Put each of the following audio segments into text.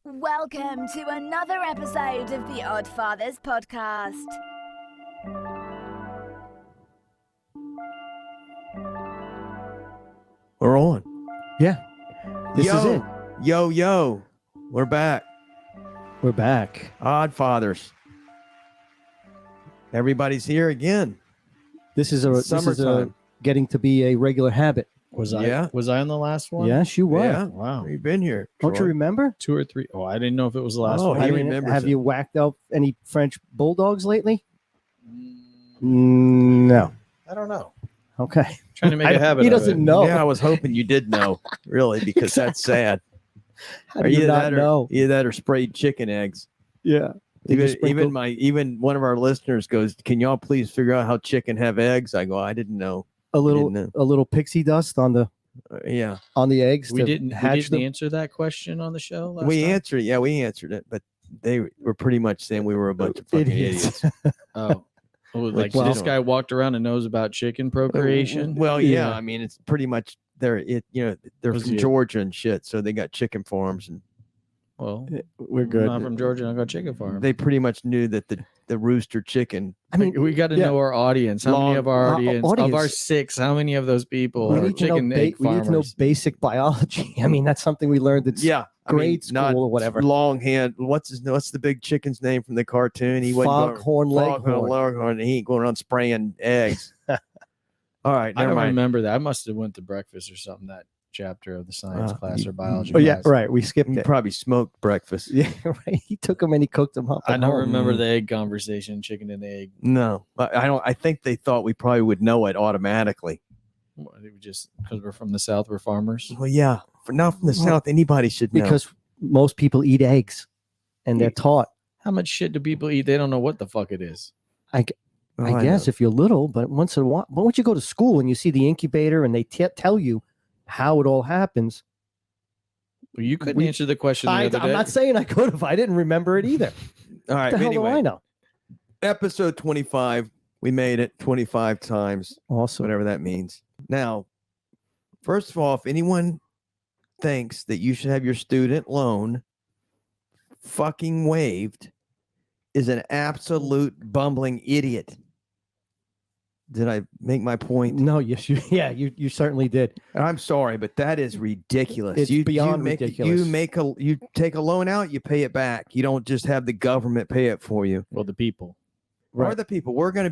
Welcome to another episode of the Oddfathers podcast. We're on. Yeah. This is it. Yo. We're back. We're back. Oddfathers. Everybody's here again. This is Summertime. Getting to be a regular habit. Was Yeah. I on the last one? Yes, you were. Yeah. Wow. You've been here. Don't you Troy. remember? 2 or 3. Oh, I didn't know if it was the last Oh, one. he I mean, remembers have it. you whacked out any French bulldogs lately? No. I don't know. Okay. Trying to make a habit He of doesn't it. know. Yeah, I was hoping you did know, really, because that's sad. How do you either not that or, know? Either that or sprayed chicken eggs. Yeah. Did you sprinkle- Even one of our listeners goes, "Can y'all please figure out how chicken have eggs?" I go, "I didn't know." a little didn't a little pixie dust on the Yeah, eggs. We to didn't hatch them? answer that question on the show last we time? answered. Yeah, we answered it, but they were pretty much saying we were a bunch of fucking idiots. Oh. Like Well- this guy walked around and knows about chicken procreation. Well, yeah. Yeah. I mean, it's pretty much they're Was from he- Georgia and shit, so they got chicken farms, and Well, We're good. I'm from Georgia and I got chicken farm. they pretty much knew that the rooster chicken. I mean, we got to yeah. know our audience. How many of our audience, of our audience. 6, how many of those people we are need, to know, chicken egg we need to know farmers? basic biology. I mean, that's something we learned at Yeah, grade school not or whatever. Longhand. What's the big chicken's name from the cartoon? He wasn't going- Foghorn Leghorn. Leghorn. He ain't going around spraying eggs. All right, I never don't mind. remember that. I must have went to breakfast or something that chapter of the science class or biology Oh, yeah, class. right. We skipped You it. probably smoked breakfast. Yeah, right. He took them and he cooked them up. I at don't home. remember Mm. the egg conversation, chicken and egg. No, I don't. I think they thought we probably would know it automatically. It was just because we're from the South, we're farmers. Well, yeah. Now from the Well, south, anybody should know. Because most people eat eggs, and they're taught. How much shit do people eat? They don't know what the fuck it is. I guess if you're little, but once in a while, but once you go to school and you see the incubator and they tell you how it all happens, Well, you couldn't We- answer the question the I'm other day. not saying I could have. I didn't remember it either. All right. What the hell do I Anyway, know? episode 25. We made it 25 times, Also, whatever that means. Now, first of all, if anyone thinks that you should have your student loan fucking waived, is an absolute bumbling idiot. Did I make my point? no, yes, you certainly did. I'm sorry, but that is ridiculous. It's beyond ridiculous. You take a loan out, you pay it back. You don't just have the government pay it for you. Well, the people. Or the people. We're gonna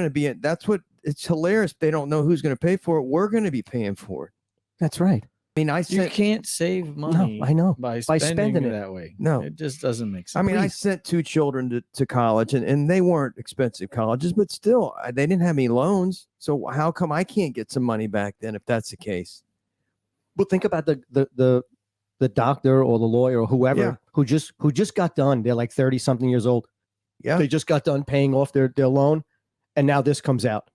be. That's what. It's hilarious. They don't know who's gonna pay for it. We're gonna be paying for it. That's right. I mean, I You sent. can't save money I know. by By spending, spending it it. that way. No. It just doesn't make sense. I mean, I Please. sent 2 children to college, and they weren't expensive colleges, but still, they didn't have any loans. So how come I can't get some money back then if that's the case? But think about the doctor or the lawyer or whoever Yeah. who just got done. They're like 30 something years old. Yeah. They just got done paying off their loan, and now this comes out.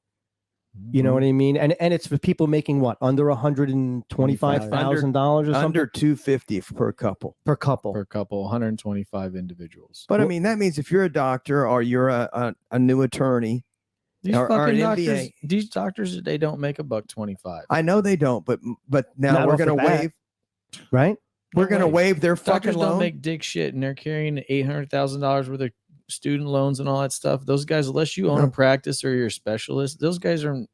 You know what I mean? And it's for people making what, under $125,000 or something Under 250 per couple. per couple. per couple, 125 individuals. But I Well- mean, that means if you're a doctor or you're a new attorney, These or fucking an doctors, MBA. these doctors, they don't make $1.25. I know they don't, but now Not we're off the going to bat. waive. Right? We're No going to way. waive their fucking Doctors loan. don't make dick shit, and they're carrying $800,000 worth of student loans and all that stuff. Those guys, unless you own No. a practice or you're a specialist, those guys are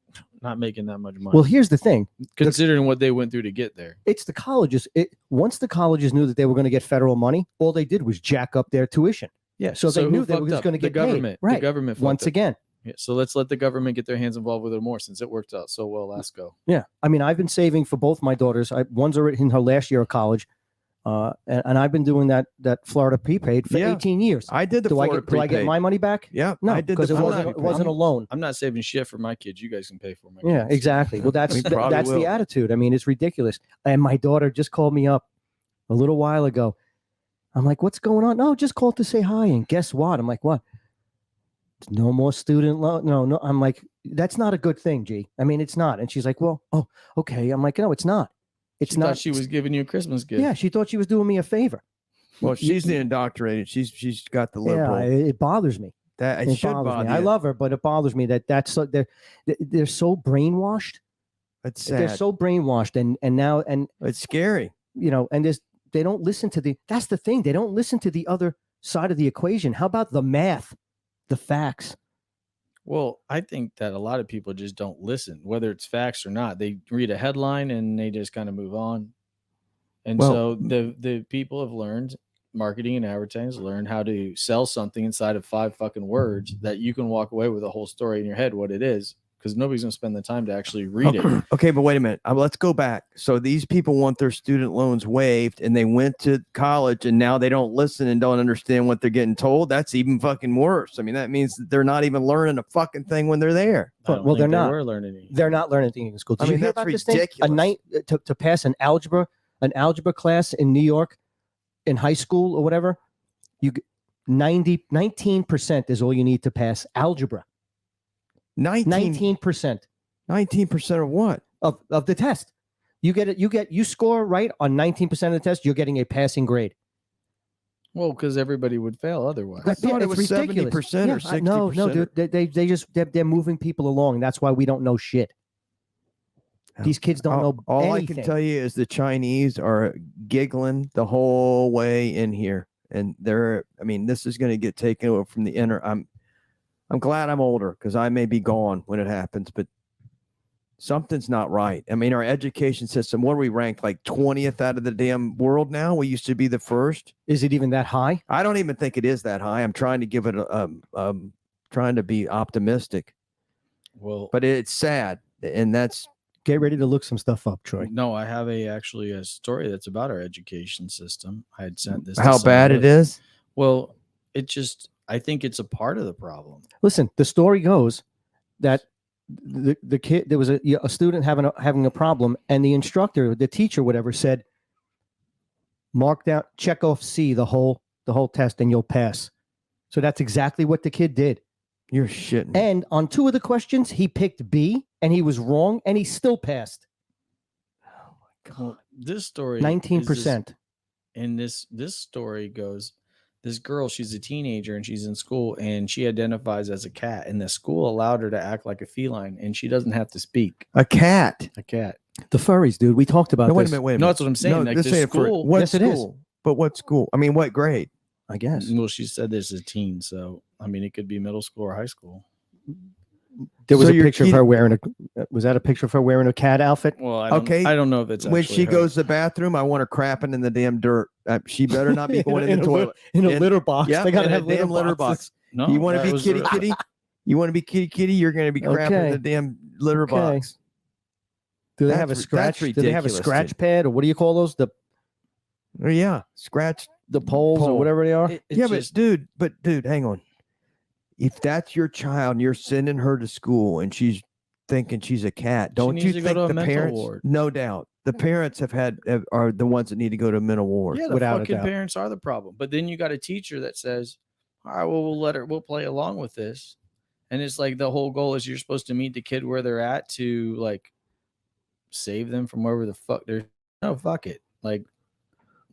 not making that much money. Well, here's the thing. considering what they went through to get there. It's the colleges. Once the colleges knew that they were going to get federal money, all they did was jack up their tuition. Yeah. So they who knew they were fucked just up? gonna The get paid. government. Right. The government. fucked Once up. again. Yeah, so let's let the government get their hands involved with it more since it worked out so well last go. Yeah. I mean, I've been saving for both my daughters. One's already in her last year of college. And I've been doing that Florida prepaid for Yeah. 18 years. I did the Do I Florida get prepaid. my money back? Yeah, No, I did because the it Florida wasn't prepaid. a loan. I'm not saving shit for my kids. You guys can pay for my Yeah, kids. exactly. Well, that's We probably that's will. the attitude. I mean, it's ridiculous. And my daughter just called me up a little while ago. I'm like, "What's going on?" No, just called to say hi. And guess what? I'm like, "What? No more student loan? No." I'm like, "That's not a good thing, G. I mean, it's not." And she's like, "Well, oh, okay." I'm like, "No, it's not. It's She not." thought she was giving you a Christmas gift. Yeah, she thought she was doing me a favor. Well, she's the indoctrinated. She's got the liberal. Yeah, it bothers me. That it It should bothers bother me. I you. love her, but it bothers me that's so they're so brainwashed. It's They're sad. so brainwashed, and now It's scary. and listen to that's the thing. They don't listen to the other side of the equation. How about the math, the facts? Well, I think that a lot of people just don't listen, whether it's facts or not. They read a headline and they just kind of move on. And Well, so the people have learned, marketing and advertising has learned how to sell something inside of 5 fucking words that you can walk away with a whole story in your head, what it is, because nobody's going to spend the time to actually read it. Okay, but wait a minute. Let's go back. So these people want their student loans waived, and they went to college, and now they don't listen and don't understand what they're getting told. That's even fucking worse. I mean, that means that they're not even learning a fucking thing when they're there. Well, they're not. Were learning anything. They're not learning anything in school. Did I mean, you hear that's about this thing? ridiculous. To pass an algebra class in New York in high school or whatever, 19% is all you need to pass algebra. 19%. 19% of what? Of the test. You score right on 19% of the test, you're getting a passing grade. Well, because everybody would fail otherwise. I thought it was it's ridiculous. 70% or 60%. No, dude, they're moving people along. That's why we don't know shit. These kids don't know all anything. I can tell you is the Chinese are giggling the whole way in here, and this is going to get taken over from the inner. I'm glad I'm older because I may be gone when it happens, but something's not right. I mean, our education system, what are we ranked, like 20th out of the damn world now? We used to be the first. Is it even that high? I don't even think it is that high. I'm trying to give it trying to be optimistic. Well, but it's sad, and that's. Get ready to look some stuff up, Troy. No, I have actually a story that's about our education system. I had sent this. How bad it is? Well, I think it's a part of the problem. Listen, the story goes that the kid, there was a student having a problem, and the instructor, the teacher, whatever, said, mark down, check off C the whole test, and you'll pass. So that's exactly what the kid did. You're shitting. And on 2 of the questions, he picked B, and he was wrong, and he still passed. Oh my God! Well, this story, 19%. And this story goes, this girl, she's a teenager and she's in school, and she identifies as a cat, and the school allowed her to act like a feline, and she doesn't have to speak. A cat. A cat. The furries, dude. We talked about No, wait this. a minute. No, that's what I'm saying. No, like this the ain't for school. what Yes, it is. school? But what school? I mean, what grade? I guess. Well, she said this is a teen, so I mean, it could be middle school or high school. There was So a your picture of kid- her wearing was that a picture of her wearing a cat outfit? Well, I don't know if it's when actually she her. goes to the bathroom, I want her crapping in the damn dirt. She better not be going in the a toilet. in a In- litter box. Yeah, They gotta in a have litter damn litter boxes. box. No, You want to that be was kitty her- kitty? You want to be kitty kitty? You're going to be crapping in Okay. the damn litter Okay. box. Do they have a That's scratch? Do they have a ridiculous, scratch dude. pad, or what do you call those? Oh, yeah, scratch. The poles or Pole. whatever they are. It's Yeah, just- but dude, hang on. If that's your child and you're sending her to school and she's thinking she's a cat, don't needs you to go think to a the mental parents? ward. No doubt, the parents are the ones that need to go to a mental ward. Yeah, the Without a fucking doubt. parents are the problem. But then you got a teacher that says, "All right, well, we'll play along with this," and it's like the whole goal is you're supposed to meet the kid where they're at to like save them from wherever the fuck they're. No, fuck it. Like,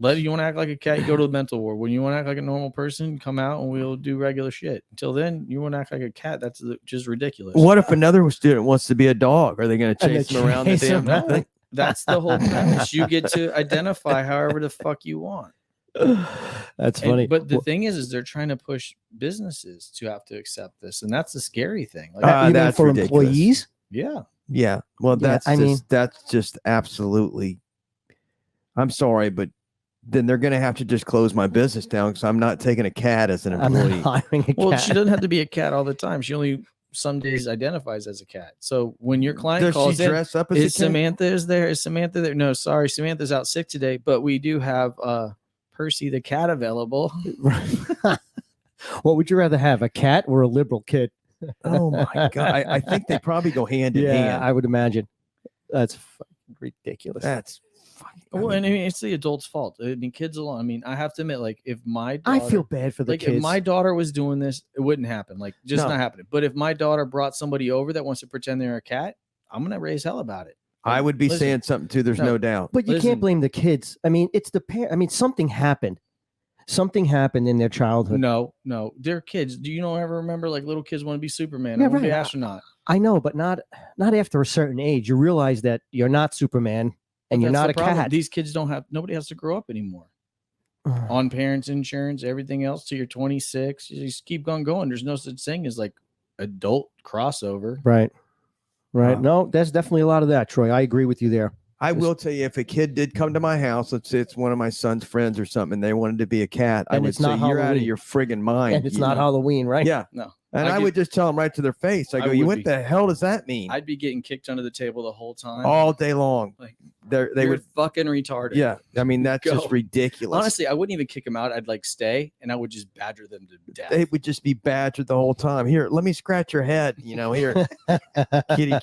you want to act like a cat, you go to the mental ward. When you want to act like a normal person, come out and we'll do regular shit. Until then, you want to act like a cat. That's just ridiculous. What if another student wants to be a dog? Are they going to And they chase them around the chase damn them thing? That's the whole premise. You get to identify however the fuck you want. That's And- funny. but the Well, thing is they're trying to push businesses to have to accept this, and that's the scary thing. Like, Ah, you mean that's for ridiculous. employees? yeah, Yeah. Well, Yeah, that's just absolutely. I'm sorry, but then they're going to have to just close my business down because I'm not taking a cat as an I'm not employee. hiring a well, cat. she doesn't have to be a cat all the time. She only some days identifies as a cat. So when your client Does calls she in, dress up as is a cat? Samantha is Samantha there? No, sorry, Samantha's out sick today, but we do have Percy the cat available. What would you rather have, a cat or a liberal kid? Oh my god! I think they probably go hand in hand. I would imagine. That's fucking ridiculous. That's fucking. Well, and I mean, it's the adult's fault. I mean, kids alone. I mean, I have to admit, like, if my I daughter, feel bad for the like kids. if my daughter was doing this, it wouldn't happen. Like, just No. not happening. But if my daughter brought somebody over that wants to pretend they're a cat, I'm gonna raise hell about it. I would be Listen, saying something too. There's no. no doubt. But you Listen. can't blame the kids. I mean, it's the parent. I mean, something happened. Something happened in their childhood. No, they're kids. Do you ever remember like little kids want to be Superman? Yeah, or want to be right. astronaut. I know, but not after a certain age. You realize that you're not Superman. and you're That's not the a problem. cat. These kids nobody has to grow up anymore. On parents' insurance, everything else till you're 26. You just keep on going. There's no such thing as like adult crossover. Right. No, there's definitely a lot of that, Troy. I agree with you there. I will tell you, if a kid did come to my house, let's say it's one of my son's friends or something, and they wanted to be a cat, I And would it's say, not you're out of Halloween. your friggin' mind. And it's you not know? Halloween, right? Yeah. No. And I would just tell them right to their face. I go, what the hell does that mean? I'd be getting kicked under the table the whole time. All day long. Like, they you're would fucking retarded. Yeah. I mean, that's Go. just ridiculous. Honestly, I wouldn't even kick them out. I'd like stay and I would just badger them to death. They would just be badgered the whole time. Here, let me scratch your head. Here, kitty.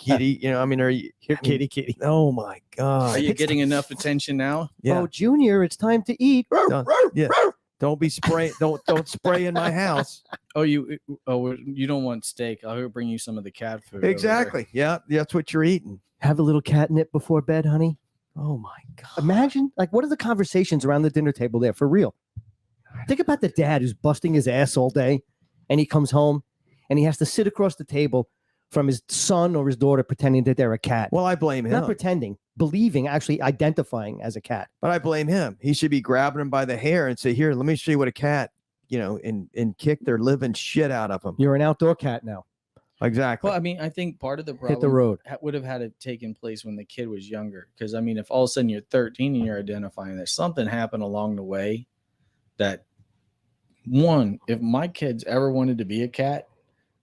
Are you Here, kitty. Oh my God. Are you getting enough attention now? Yeah. Oh, Junior, it's time to eat. Yeah. Don't be spray. Don't spray in my house. Oh, you don't want steak. I'll bring you some of the cat food. over Exactly. Yeah. That's what you're eating. Have a little catnip before bed, honey. Oh my God. Imagine, what are the conversations around the dinner table there for real? Think about the dad who's busting his ass all day and he comes home and he has to sit across the table from his son or his daughter pretending that they're a cat. Well, I blame him. Not pretending, believing, actually identifying as a cat. But I blame him. He should be grabbing him by the hair and say, here, let me show you what a cat, and kick their living shit out of him. You're an outdoor cat now. Exactly. Well, I think part of the problem Hit the road. would have had it taken place when the kid was younger. Because, if all of a sudden you're 13 and you're identifying that something happened along the way that, one, if my kids ever wanted to be a cat,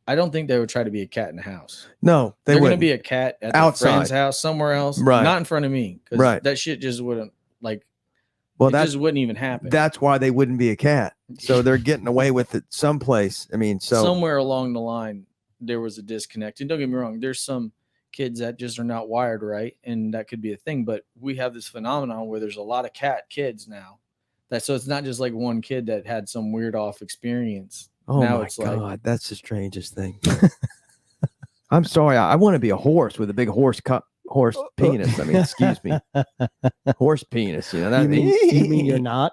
I don't think they would try to be a cat in the house. No, they're going to wouldn't. be a cat at Outside. their friend's house, somewhere else, Right. not in front of me. Because Right. that shit just wouldn't, Well, it just wouldn't even happen. That's why they wouldn't be a cat. So they're getting away with it someplace. Somewhere along the line, there was a disconnect. And don't get me wrong, there's some kids that just are not wired right, and that could be a thing. But we have this phenomenon where there's a lot of cat kids now. So it's not just like one kid that had some weird off experience. Oh now my it's God, that's the strangest thing. I'm sorry. I want to be a horse with a big horse penis. Excuse me. Horse penis. That You mean you're not?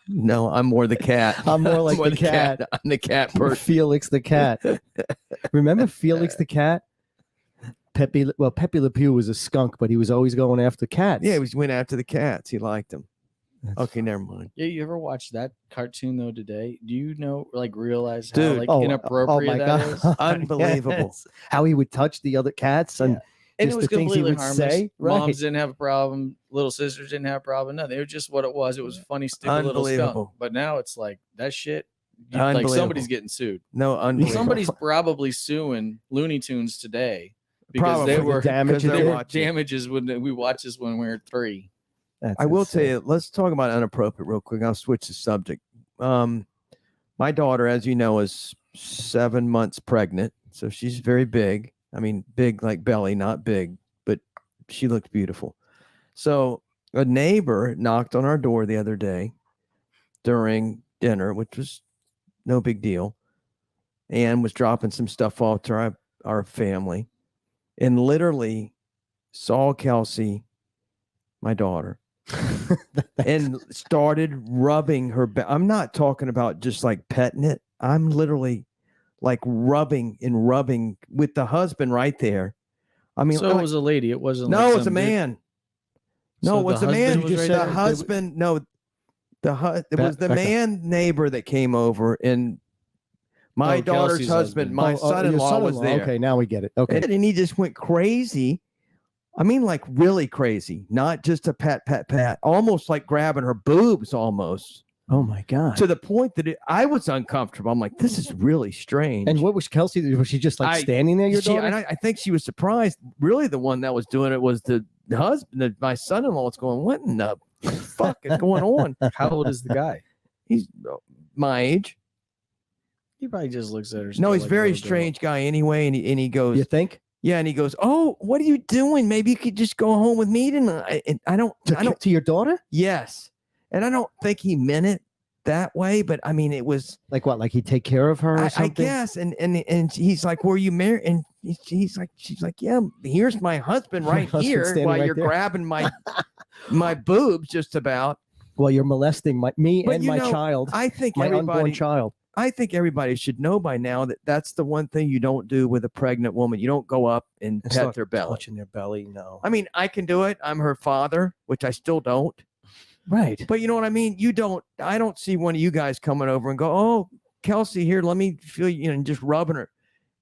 No, I'm more the cat. I'm more like the cat. I'm the cat person. Felix the cat. Remember Felix the cat? Pepe Le Pew was a skunk, but he was always going after cats. Yeah, he went after the cats. He liked them. Okay, never mind. Yeah, you ever watch that cartoon though today? Do you realize how Dude. inappropriate that is? Unbelievable. Yes. How he would touch the other cats and And just it was the things he completely would harmless. say. Right. Moms didn't have a problem. Little sisters didn't have a problem. No, they were just what it was. It was funny, stupid little Unbelievable. skunk. But now it's like that shit. Unbelievable. Somebody's getting sued. No, unbelievable. Somebody's probably suing Looney Tunes today because Probably. they were Damage Because it they're did. watching. damages when we watched this when we were 3. That's I will insane. tell you, let's talk about inappropriate real quick. I'll switch the subject. My daughter, as you know, is 7 months pregnant. So she's very big. Big like belly, not big, but she looked beautiful. So a neighbor knocked on our door the other day during dinner, which was no big deal, and was dropping some stuff off to our family, and literally saw Kelsey, my daughter, and started rubbing her back. I'm not talking about just like petting it. I'm literally like rubbing with the husband right there. So it was a lady. It wasn't. No, like it was a some dude. man. No, So it was the a man. husband was right The there? husband. No, it was the Becca. man neighbor that came over, and my Oh, daughter's Kelsey's husband, husband. my your son-in-law was son-in-law. there. Okay, now we get it. Okay. And he just went crazy. Like really crazy, not just a pat, almost like grabbing her boobs almost, Oh my God. to the point that I was uncomfortable. I'm like, this is really strange. And what was Kelsey? Was she just standing there? Your daughter? I think she was surprised. Really, the one that was doing it was the husband. My son-in-law was going, what in the fuck is going on? How old is the guy? He's my age. He probably just looks at her. No, still he's a like very little girl. strange guy anyway. And he goes, You think? yeah. And he goes, oh, what are you doing? Maybe you could just go home with me tonight. And I don't, To your daughter? yes. And I don't think he meant it that way, but it was, Like what? Like he'd take care of her or I something? guess. And he's like, were you married? And she's like, yeah, here's my husband My right husband's here standing while right you're there." grabbing my boobs just about. Well, you're molesting me But and you my know, child, I think my unborn everybody, child. I think everybody should know by now that that's the one thing you don't do with a pregnant woman. You don't go up and It's pet not their belly. touching their belly. No. I mean, I can do it. I'm her father, which I still don't. Right. But you know what I mean? I don't see one of you guys coming over and go, oh, Kelsey, here, let me feel you, and just rubbing her.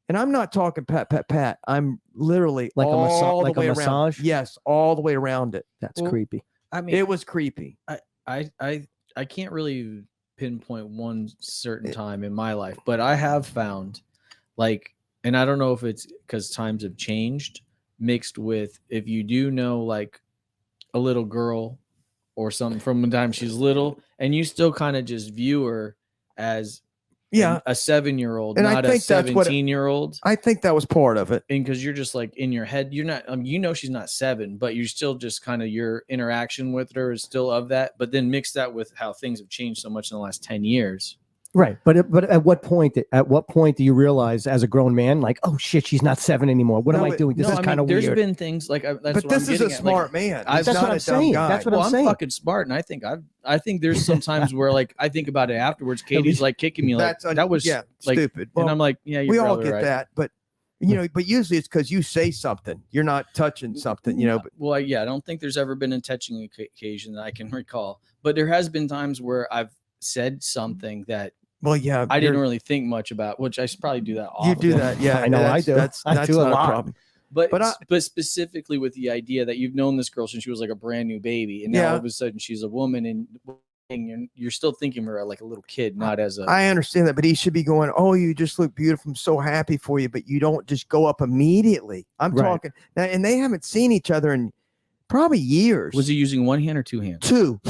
And I'm not talking pat, pat, pat. I'm literally Like all the like a way around. massage? Yes, all the way around it. That's Well, creepy. I mean, It was creepy. I can't really pinpoint one certain time in my life, but I have found, like, and I don't know if it's because times have changed, mixed with if you do know like a little girl or something from the time she's little, and you still kind of just view her as a 7-year-old, And I not a think that's what 17-year-old. I think that was part of it. And because you're just like in your head, you're not, she's not 7, but you're still just kind of your interaction with her is still of that. But then mix that with how things have changed so much in the last 10 years. Right. But at what point do you realize as a grown man, like, oh shit, she's not 7 anymore. What am I doing? This is kind of weird. There's been things like, that's But what this I'm is a getting at. smart man. He's that's not what a I'm dumb saying. guy. That's what I'm I'm saying. fucking smart, and I think there's some times where like I think about it afterwards. Katie's like kicking me like that was like stupid. Well, and I'm like, yeah, you're we all probably get right. that, but but usually it's because you say something. You're not touching something, But Well, I don't think there's ever been a touching occasion that I can recall, but there has been times where I've said something that I didn't really think much about, which I should probably do that often. You do that, yeah. I know I do. That's I do not a lot. a problem. But specifically with the idea that you've known this girl since she was like a brand new baby, and now all of a sudden she's a woman, and you're still thinking of her like a little kid, not as a. I understand that, but he should be going, oh, you just look beautiful. I'm so happy for you, but you don't just go up immediately. I'm talking now, and they haven't seen each other in probably years. Was he using one hand or two hands? Two.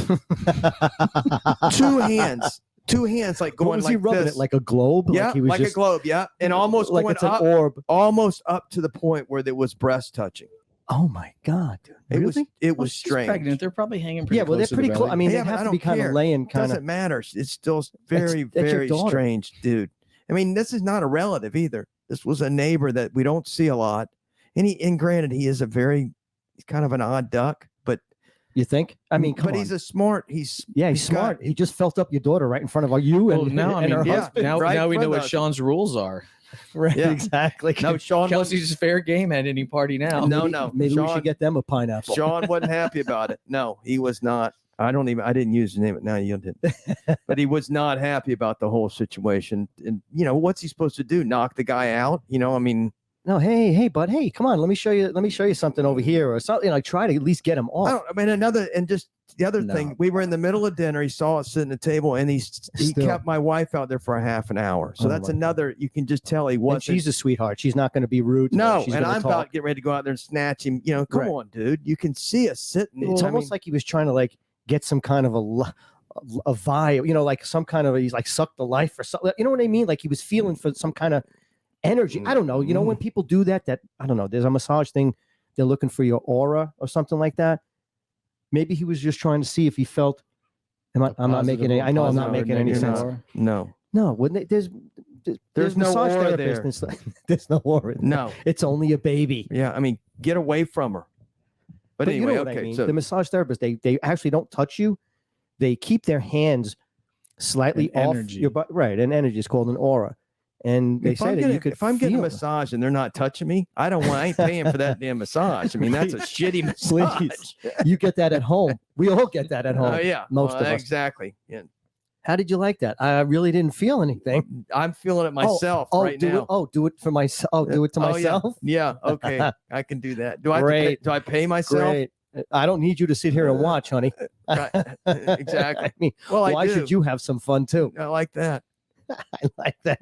Two hands. Two hands, like going was like he rubbing this. it like a globe? Yeah, like, he was like just, a globe. Yeah, and almost like going it's an up, orb. almost up to the point where there was breast touching. Oh my god, dude! It was Really? was She's strange. pregnant. They're probably hanging pretty Well, they're close to the pretty close. belly. I mean, Yeah, they but I have to don't be kind care. of laying kind Doesn't of. matter. It's still very, that's your very daughter. strange, dude. I mean, this is not a relative either. This was a neighbor that we don't see a lot. And granted, he's kind of an odd duck, but You think? I mean, come on. he's smart. He's got- smart. He just felt up your daughter right in front of you Well, and, now I and mean, her yeah. husband. now, right now we in know front what of Sean's rules are. Right, Yeah. exactly. No, Sean. Kelsey's fair game at any party now. No, Maybe we Sean- should get them a pineapple. Sean wasn't happy about it. No, he was not. I didn't use the name. Now you did. But he was not happy about the whole situation. And what's he supposed to do? Knock the guy out? I mean, No, hey, bud, hey, come on, let me show you something over here or something. Like, try to at least get him off. just the other thing, we were in the middle of dinner. He saw us sitting at the table, and he Still. kept my wife out there for a half an hour. So Oh that's my another. You can just tell he And wasn't. she's a sweetheart. She's not going to be rude. To her. No, She's and gonna I'm talk. about to get ready to go out there and snatch him. Come Right. on, dude. You can see us sitting. It's almost like he was trying to like get some kind of a vibe, like some kind of he's like sucked the life or something. You know what I mean? Like he was feeling for some kind of energy. I don't know. When people do that I don't know. There's a massage thing. They're looking for your aura or something like that. Maybe he was just trying to see if he felt. I'm not making any. I know I'm not making any sense. No. No, wouldn't it? There's no massage aura therapists there. and there's no aura. No. It's only a baby. Yeah, I mean, get away from her. But anyway, you know what okay. I mean? So The massage therapist, they actually don't touch you. They keep their hands slightly An off energy. your butt. Right, an energy is called an aura. And they say that you could. if I'm getting a feel it. massage and they're not touching me, I ain't paying for that damn massage. I mean, that's a shitty massage. Please, you get that at home. We all get that at home. Oh yeah, most of us. exactly. Yeah, How did you like that? I really didn't feel anything. I'm feeling it myself right do now. It. Do it for myself. Oh, do it to Oh, myself. Yeah. Okay, I can do that. Do I? Have to Great. do I pay myself? Great. I don't need you to sit here and watch, honey. Right. Exactly. I mean, Well, why should you have some fun too? I like that. I like that.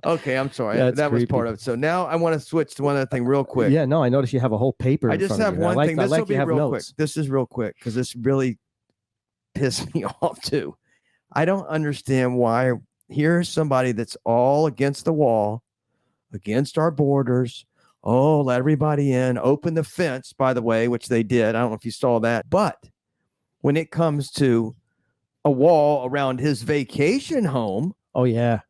Okay, I'm sorry. That's That was creepy. part of it. So now I want to switch to one other thing real quick. Yeah, no, I noticed you have a whole paper. I in just front of have you. one thing. I This will like be you have real notes. quick. This is real quick because this really pissed me off too. I don't understand why here's somebody that's all against the wall, against our borders. Oh, let everybody in. Open the fence, by the way, which they did. I don't know if you saw that. But when it comes to a wall around his vacation home, Oh yeah.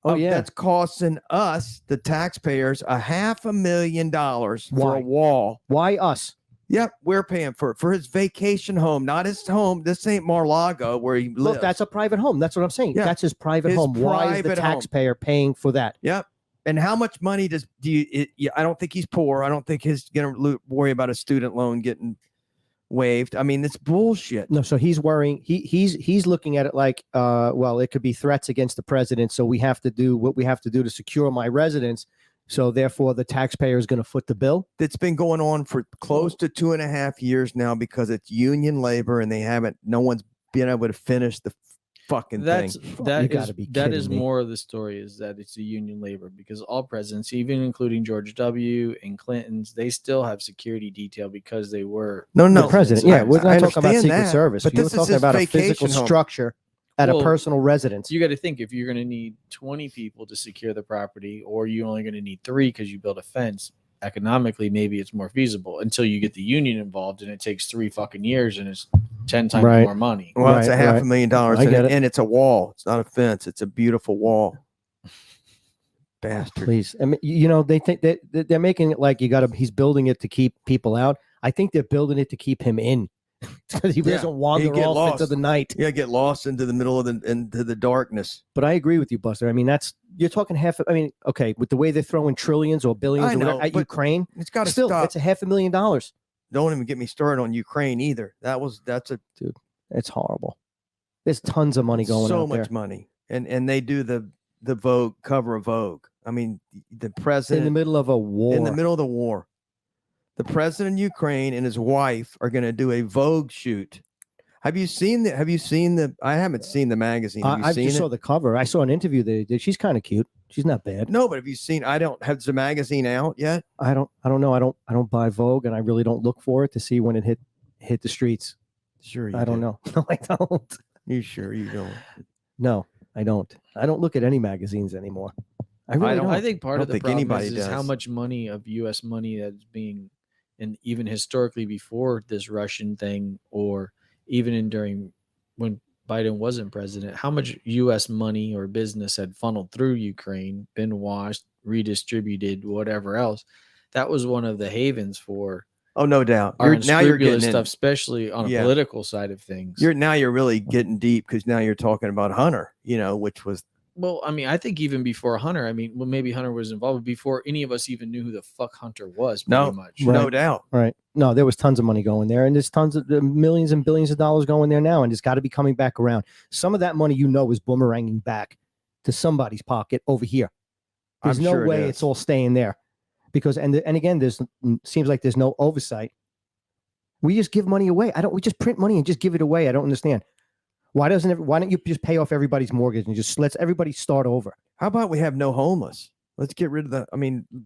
Oh yeah. that's costing us, the taxpayers, $500,000 for Why? a wall. Why us? Yep, we're paying for his vacation home, not his home. This ain't Mar-a-Lago where he lives. Look, that's a private home. That's what I'm saying. Yeah. That's his private His home. Why is the private home. taxpayer paying for that? Yep. And how much money do you? I don't think he's poor. I don't think he's gonna worry about a student loan getting waived. I mean, it's bullshit. No, so he's worrying. He's looking at it like, well, it could be threats against the president. So we have to do what we have to do to secure my residence. So therefore, the taxpayer is going to foot the bill. It's been going on for close to 2.5 years now because it's union labor and no one's been able to finish the fucking thing. That is more of the story, is that it's a union labor, because all presidents, even including George W. and Clinton's, they still have security detail because they were the president. Yeah, we're not talking about understand Secret that, Service. but You're this is talking his about a physical vacation home. structure at a personal residence. You got to think, if you're going to need 20 people to secure the property, or you're only going to need 3 because you built a fence, economically, maybe it's more feasible until you get the union involved, and it takes 3 fucking years and it's 10 times more money. Well, it's a $500,000 I and it's a wall. It's not a fence. It's a beautiful wall. Bastard. Please. I mean, they think that they're making it like he's building it to keep people out. I think they're building it to keep him in. Because he doesn't wander off into the night. Yeah, get lost into the middle of into the darkness. But I agree with you, Buster. I mean, you're talking okay, with the way they're throwing trillions or billions at Ukraine, it's got to still, stop. it's $500,000. Don't even get me started on Ukraine either. Dude, it's horrible. There's tons of money going so out there. much money, and they do the Vogue cover of Vogue. I mean, the president in the middle of a war. In the middle of the war. The president of Ukraine and his wife are going to do a Vogue shoot. Have you seen the? I haven't seen the magazine. I just saw the cover. I saw an interview that they did. She's kind of cute. She's not bad. No, but have you seen? I don't have the magazine out yet. I don't know. I don't buy Vogue, and I really don't look for it to see when it hit the streets. Sure, you I don't know. No, I don't. You sure you don't? No, I don't. I don't look at any magazines anymore. I really don't. I think part of the problem is how much money of U.S. money that's being, and even historically before this Russian thing, or even during when Biden wasn't president, how much U.S. money or business had funneled through Ukraine, been washed, redistributed, whatever else. That was one of the havens for. Oh, no doubt. Now you're getting stuff, especially on a political side of things. You're really getting deep, because now you're talking about Hunter, which was. Well, I mean, I think even before Hunter, maybe Hunter was involved before any of us even knew who the fuck Hunter was. Pretty much. No doubt. Right. No, there was tons of money going there, and there's tons of millions and billions of dollars going there now, and it's got to be coming back around. Some of that money, is boomeranging back to somebody's pocket over here. There's no way it's all staying there, because and again, seems like there's no oversight. We just give money away. We just print money and just give it away. I don't understand. Why don't you just pay off everybody's mortgage and just let everybody start over? How about we have no homeless? Let's get rid of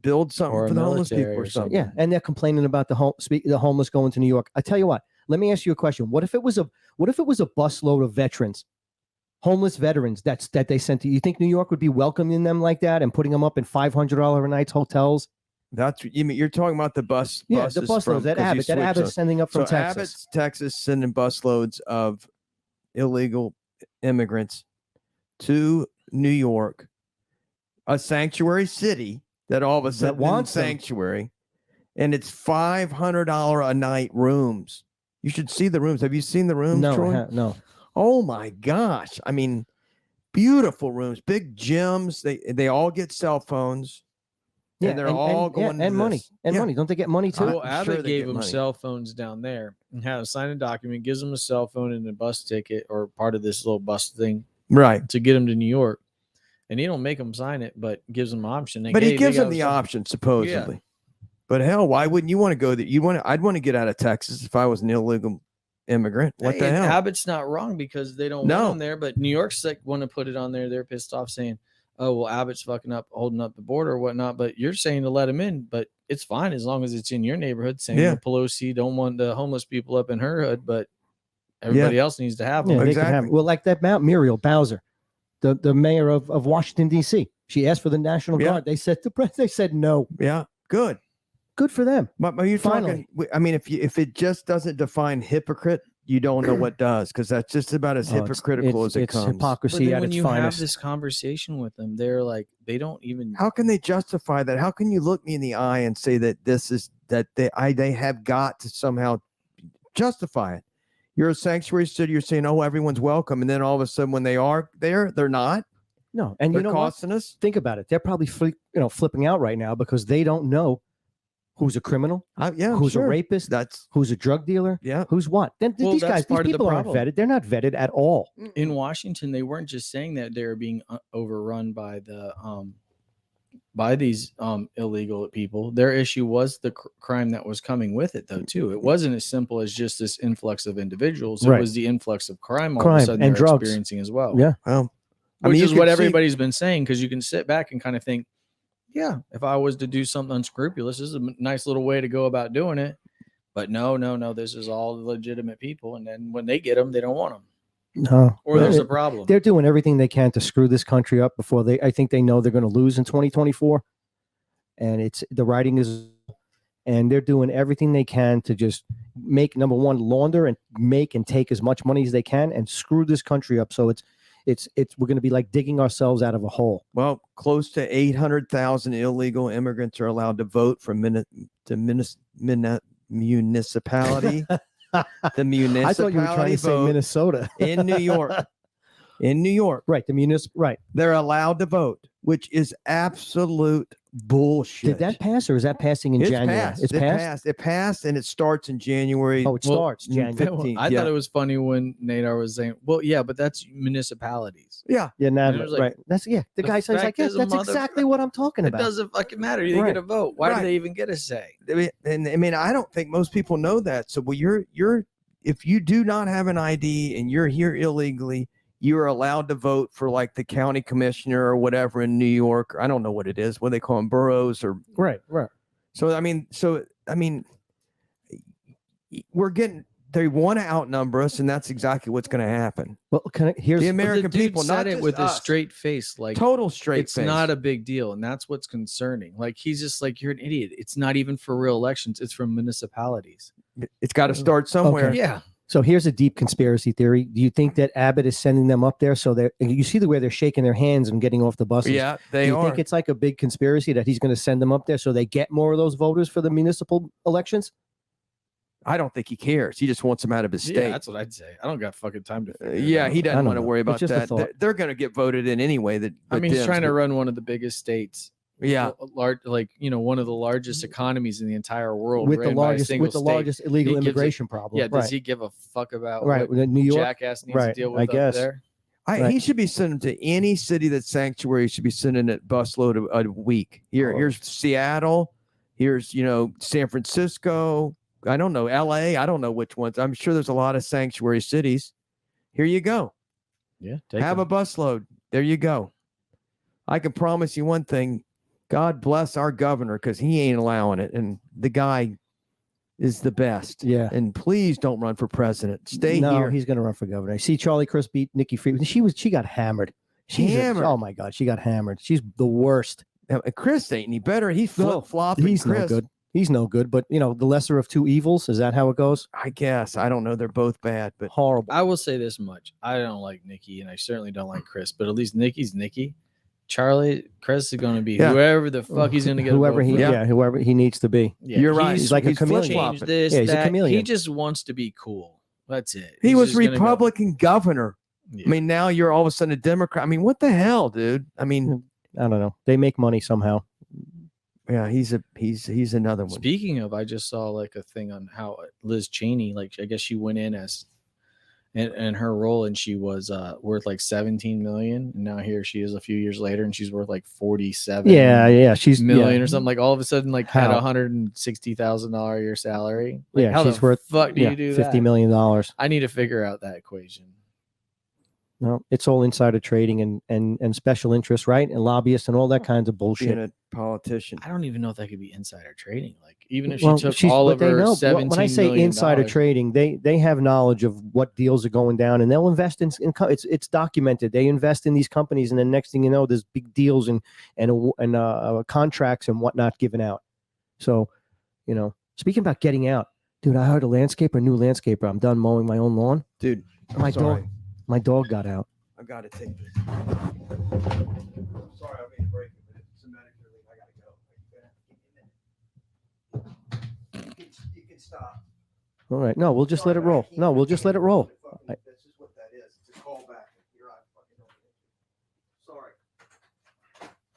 build something for the homeless people or something. Yeah, and they're complaining about the homeless going to New York. I tell you what, let me ask you a question. What if it was a busload of veterans, homeless veterans that they sent to you? You think New York would be welcoming them like that and putting them up in $500 a night hotels? You're talking about the bus. Yeah, the busloads that Abbott's sending up from Texas. Abbott's Texas sending busloads of illegal immigrants to New York, a sanctuary city that all of a sudden wants sanctuary, and it's $500 a night rooms. You should see the rooms. Have you seen the rooms? No, no. Oh my gosh! Beautiful rooms, big gyms. They all get cell phones. Yeah, and they're all going and money money. Don't they get money too? Well, Abbott gave them cell phones down there and had to sign a document, gives them a cell phone and a bus ticket or part of this little bus thing, right, to get them to New York. And he don't make them sign it, but gives them an option. But he gives them the option, supposedly. Yeah. But hell, why wouldn't you want to go there? I'd want to get out of Texas if I was an illegal immigrant. What the hell? Abbott's not wrong, because they don't want them there, but New York's like want to put it on there. They're pissed off saying, oh, well, Abbott's fucking up, holding up the border or whatnot, but you're saying to let them in, but it's fine as long as it's in your neighborhood. Same with Pelosi don't want the homeless people up in her hood, but everybody else needs to have them. Yeah, they can have, well, like that Muriel Bowser, the mayor of Washington, D.C. She asked for the National Guard. They said they said no. Yeah, good for them. But you're talking, if it just doesn't define hypocrite, you don't know what does, because that's just about as hypocritical as it comes. It's hypocrisy at its finest. When you have this conversation with them, they're like, they don't even. How can they justify that? How can you look me in the eye and say that this is that they have got to somehow justify it. You're a sanctuary city. You're saying, "Oh, everyone's welcome," and then all of a sudden, when they are there, they're not. No, and They're you know costing what? us. Think about it. They're probably flipping out right now because they don't know who's a criminal, Yeah, who's sure. a rapist, That's who's a drug dealer, yeah. who's what. Then Well, these that's guys, these part of the people aren't problem. vetted. They're not vetted at all. In Washington, they weren't just saying that they were being overrun by these illegal people. Their issue was the crime that was coming with it, though. Too, it wasn't as simple as just this influx of individuals. Right. It was the influx of crime all of Crime a sudden and they're drugs. experiencing as well. Yeah. Well, Which you is could what see- everybody's been saying, because you can sit back and kind of think, yeah, if I was to do something unscrupulous, this is a nice little way to go about doing it. But no, this is all legitimate people. And then when they get them, they don't want them. No. Or there's a problem. They're doing everything they can to screw this country up before I think they know they're going to lose in 2024. And the writing is, and they're doing everything they can to just make, number one, launder and make and take as much money as they can and screw this country up. So we're going to be like digging ourselves out of a hole. Well, close to 800,000 illegal immigrants are allowed to vote from municipality. The municipality I thought you were trying to say vote Minnesota. in New York. In New York, Right. Right. they're allowed to vote, which is absolute bullshit. Did that pass or is that passing in It's January? passed. It's It passed. passed. It passed, and it starts in January. Oh, it Well, starts January. 15th. I yeah. thought it was funny when Nadar was saying, well, yeah, but that's municipalities. Yeah. Yeah, now And it was like, right. That's The the guy says like, fact yes, is a that's exactly what I'm talking It about. doesn't fucking matter. You didn't get a vote. Why Right. do they even get a say? And I mean, I don't think most people know that. So, you're if you do not have an ID and you're here illegally, you're allowed to vote for like the county commissioner or whatever in New York. I don't know what it is, what they call them, boroughs or. Right. So I mean, they want to outnumber us, and that's exactly what's going to happen. Well, here's The But American the dude people, said not it just with a us. straight face, like Total straight it's face. not a big deal, and that's what's concerning. Like he's just like, you're an idiot. It's not even for real elections. It's from municipalities. It's got to start somewhere. Okay. Yeah. So here's a deep conspiracy theory. Do you think that Abbott is sending them up there so you see the way they're shaking their hands and getting off the buses? Yeah, Do they you are. think it's like a big conspiracy that he's going to send them up there so they get more of those voters for the municipal elections? I don't think he cares. He just wants them out of his state. Yeah, that's what I'd say. I don't got fucking time to. figure it Yeah, out. he I doesn't don't want to know. worry It's about just a that. thought. They're going to get voted in anyway. I mean, he's trying to run one of the biggest states. Yeah, Large, like one of the largest economies in the entire world, With the ran by a largest single state. largest illegal He gives a- immigration problem. Yeah, does right. he give a fuck about Right. what New York. jackass needs Right, to deal I with guess. up there? Right. He should be sending to any city that's sanctuary. Should be sending a busload a week. Here's Seattle. Here's San Francisco. I don't know, LA. I don't know which ones. I'm sure there's a lot of sanctuary cities. Here you go. Yeah, Have a busload. There you go. I can promise you one thing. God bless our governor, because he ain't allowing it. And the guy is the best. Yeah. And please don't run for president. Stay No, here. he's going to run for governor. See, Charlie Crist beat Nikki Friedman. She got hammered. Hammered. Oh my God, she got hammered. She's the worst. Chris ain't any better. He's No, flip-flopping. He's no Chris. good. He's no good. But the lesser of two evils. Is that how it goes? I guess. I don't know. They're both bad, but Horrible. I will say this much: I don't like Nikki, and I certainly don't like Chris. But at least Nikki's Nikki. Chris is going to be Yeah. whoever the fuck he's going to get. Whoever a vote he, for. yeah, whoever he needs to be. Yeah, You're right. He's like a chameleon. flip-flopping. Change this, Yeah, he's a that. chameleon. He just wants to be cool. That's it. He He's was just gonna go- Republican governor. Yeah. I mean, now you're all of a sudden a Democrat. I mean, what the hell, dude? I mean, I don't know. They make money somehow. yeah, he's another one. Speaking of, I just saw like a thing on how Liz Cheney, like I guess she went in as in her role, and she was worth like 17 million, and now here she is a few years later, and she's worth like 47 Yeah. She's million yeah. or something. Like all of a sudden, like had How? $160,000 a year salary. Like, Yeah, how she's the worth fuck do you do $50 that? million. I need to figure out that equation. No, it's all insider trading and special interests, right? And lobbyists and all that kinds of bullshit. Being a politician. I don't even know if that could be insider trading. Like even if Well, she took she's- all but of they her know. 17 When I say million insider dollars- trading, they have knowledge of what deals are going down, and they'll invest in it's documented. They invest in these companies, and then next thing you know, there's big deals and contracts and whatnot given out. So, speaking about getting out, dude, I hired a new landscaper. I'm done mowing my own lawn. Dude, My sorry. My dog got out. I got to take this. Sorry, I made a break, but it's a medical leave. I got to go. can stop. All right. No, we'll just let it roll. No, we'll just let it roll. That's just what that is. It's a callback. You're on fucking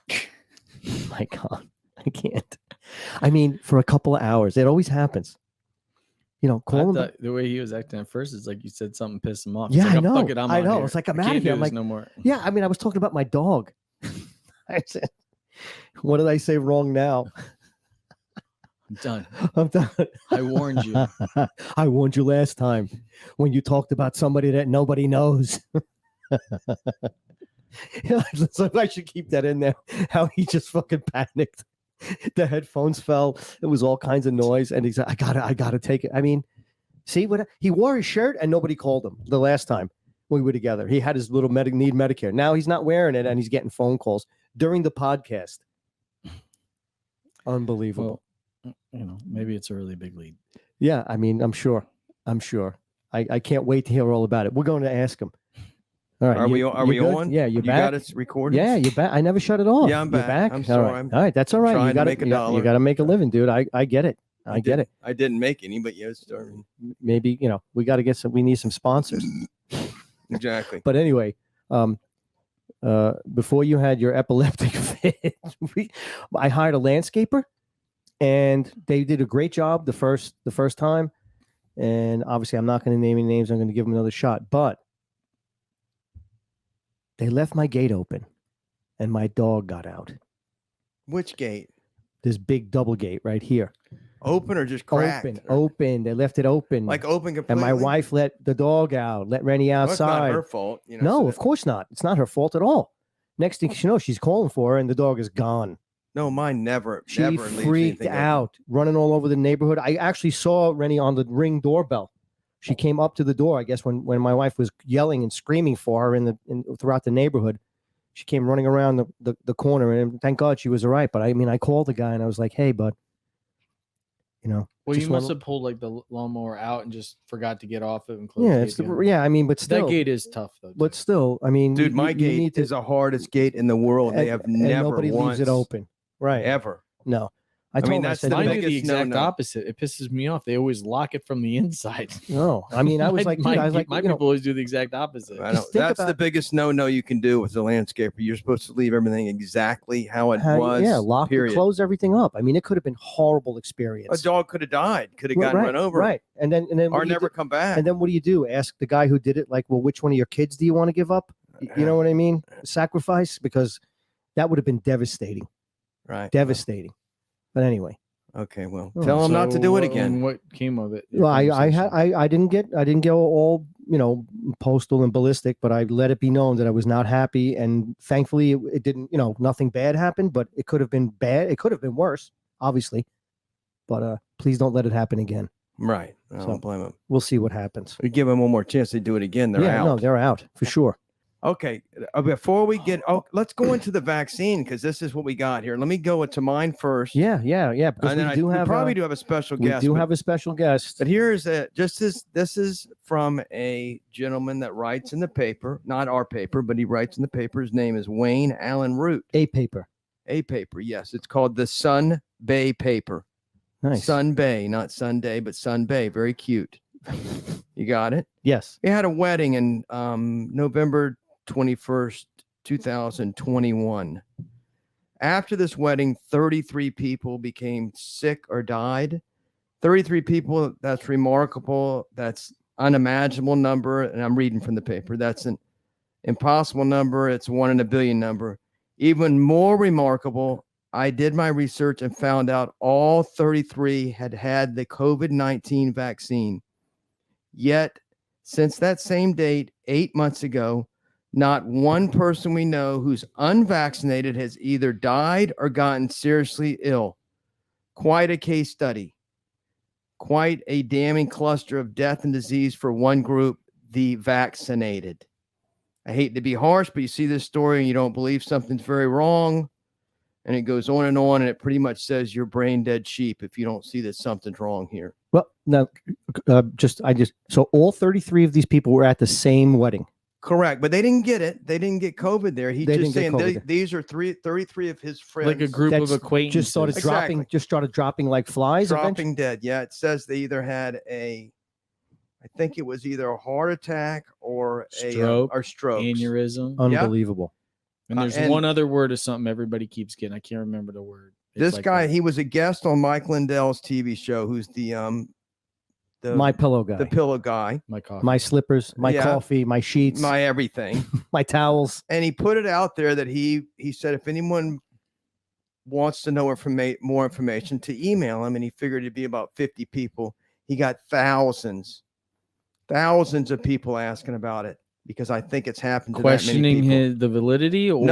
Sorry. My God, I can't. I mean, for a couple of hours, it always happens. You know, I call him. thought the way he was acting at first is like you said something pissed him off. Yeah, He's like, I know. Fuck it, I'm I out know. here. It's like, I'm I outta can't here. do I'm this like, no more. Yeah, I mean, I was talking about my dog. I said, what did I say wrong now? I'm done. I'm done. I warned you. I warned you last time when you talked about somebody that nobody knows. So I should keep that in there. How he just fucking panicked. The headphones fell. It was all kinds of noise, and he's like, I gotta take it. I mean, see what he wore his shirt, and nobody called him the last time we were together. He had his little need Medicare. Now he's not wearing it, and he's getting phone calls during the podcast. Unbelievable. Well, maybe it's a really big lead. Yeah, I mean, I'm sure. I can't wait to hear all about it. We're going to ask him. All right. Are we good? on? Yeah, you're You back. got it recorded? Yeah, you're back. I never shut it off. Yeah, I'm You're back. I'm sorry. All right. All right, that's all right. trying You to got make a dollar. You got to make a living, dude. I get it. I get it. I didn't make any, but yes, Maybe, we got to get some. We need some sponsors. exactly. But anyway, before you had your epileptic fit, I hired a landscaper, and they did a great job the first time. And obviously, I'm not going to name any names. I'm going to give them another shot. But they left my gate open, and my dog got out. Which gate? This big double gate right here. Open or just cracked? Open. They left it open. Like open completely. And my wife let the dog out, let Rennie Well, outside. it's not her fault. No, of course not. It's not her fault at all. Next thing you know, she's calling for her, and the dog is gone. No, mine never. She never leaves freaked anything out, running all over the neighborhood. I actually saw Rennie on the Ring doorbell. She came up to the door, I guess, when my wife was yelling and screaming for her throughout the neighborhood. She came running around the corner, and thank God she was all right. But I mean, I called the guy, and I was like, "Hey, bud, Well, you must have pulled like the lawnmower out and just forgot to get off it and close yeah, the gate. I mean, but still, that gate is tough though. But still, I mean, Dude, my gate is the hardest gate in the world. They have never nobody once leaves it open, right? Ever. No. I mean, told him, that's I said, the Mine do biggest the exact no-no. opposite. It pisses me off. They always lock it from the inside. no. I mean, I was like, dude, I was like, my people always do the exact opposite. I know. Just think That's the about- biggest no you can do as a landscaper. You're supposed to leave everything exactly how it was. Yeah, lock period. it, close everything up. I mean, it could have been horrible A experience. dog could have died. Could have gotten right, run over. right? And then Or what do you never do? come back. And then what do you do? Ask the guy who did it, like, well, which one of your kids do you want to give up? You know what I mean? Sacrifice, because that would have been devastating. Right. Devastating. But anyway. Okay. Well, Oh, tell him not to do it again. What came of it? Your Well, I conversation? didn't go all postal and ballistic, but I let it be known that I was not happy, and thankfully it didn't. Nothing bad happened, but it could have been bad. It could have been worse, obviously. But please don't let it happen again. Right. I So- don't blame him. We'll see what happens. We give them one more chance to do it again. They're out. No, they're out for sure. Okay. Before we get, let's go into the vaccine because this is what we got here. Let me go into mine first. Yeah. Because And then we probably do have a special we guest. do but- have a special guest. But here's this is from a gentleman that writes in the paper, not our paper, but he writes in the paper. His name is Wayne Allen Root. A paper. A paper, yes. It's called the Sun Bay paper. Nice. Sun Bay, not Sunday, but Sun Bay. Very cute. You got it? Yes. We had a wedding in November 21st, 2021. After this wedding, 33 people became sick or died. 33 people, that's remarkable. That's unimaginable number. And I'm reading from the paper. That's an impossible number. It's 1 in a billion number. Even more remarkable, I did my research and found out all 33 had the COVID-19 vaccine. Yet, since that same date, 8 months ago, not one person we know who's unvaccinated has either died or gotten seriously ill. Quite a case study. Quite a damning cluster of death and disease for one group, the vaccinated. I hate to be harsh, but you see this story and you don't believe something's very wrong. And it goes on, and it pretty much says you're brain dead sheep if you don't see that something's wrong here. Well, no, so all 33 of these people were at the same wedding. Correct, but they didn't get it. They didn't get COVID there. He's They just didn't get saying COVID. these are 33 of his friends. Like a group of acquaintances. Just started dropping. Exactly. Just started dropping like flies. Eventually. dropping dead. Yeah, it says they either had I think it was either a heart attack or Stroke, or strokes. aneurysm. Unbelievable. And there's and- one other word of something everybody keeps getting. I can't remember the word. It's This like guy, that. he was a guest on Mike Lindell's TV show. Who's the My pillow guy. the pillow guy, my coffee. My slippers, my Yeah. coffee, my sheets, my everything. my towels. And he put it out there that he said if anyone wants to know more information to email him, and he figured it'd be about 50 people. He got thousands of people asking about it because I think it's happened to questioning that many people. the validity or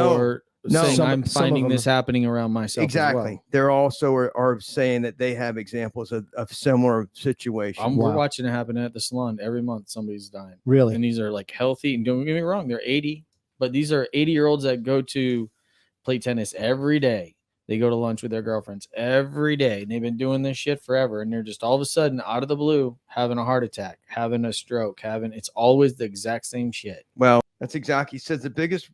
No. saying Some I'm of finding them- this happening around myself. Exactly. As well. They're also are saying that they have examples of similar situations. We're Wow. watching it happen at the salon every month. Somebody's dying. Really? And these are like healthy. And don't get me wrong, they're 80, but these are 80-year-olds that go to play tennis every day. They go to lunch with their girlfriends every day. And they've been doing this shit forever. And they're just all of a sudden out of the blue having a heart attack, having a stroke, it's always the exact same shit. Well, that's exactly. He says the biggest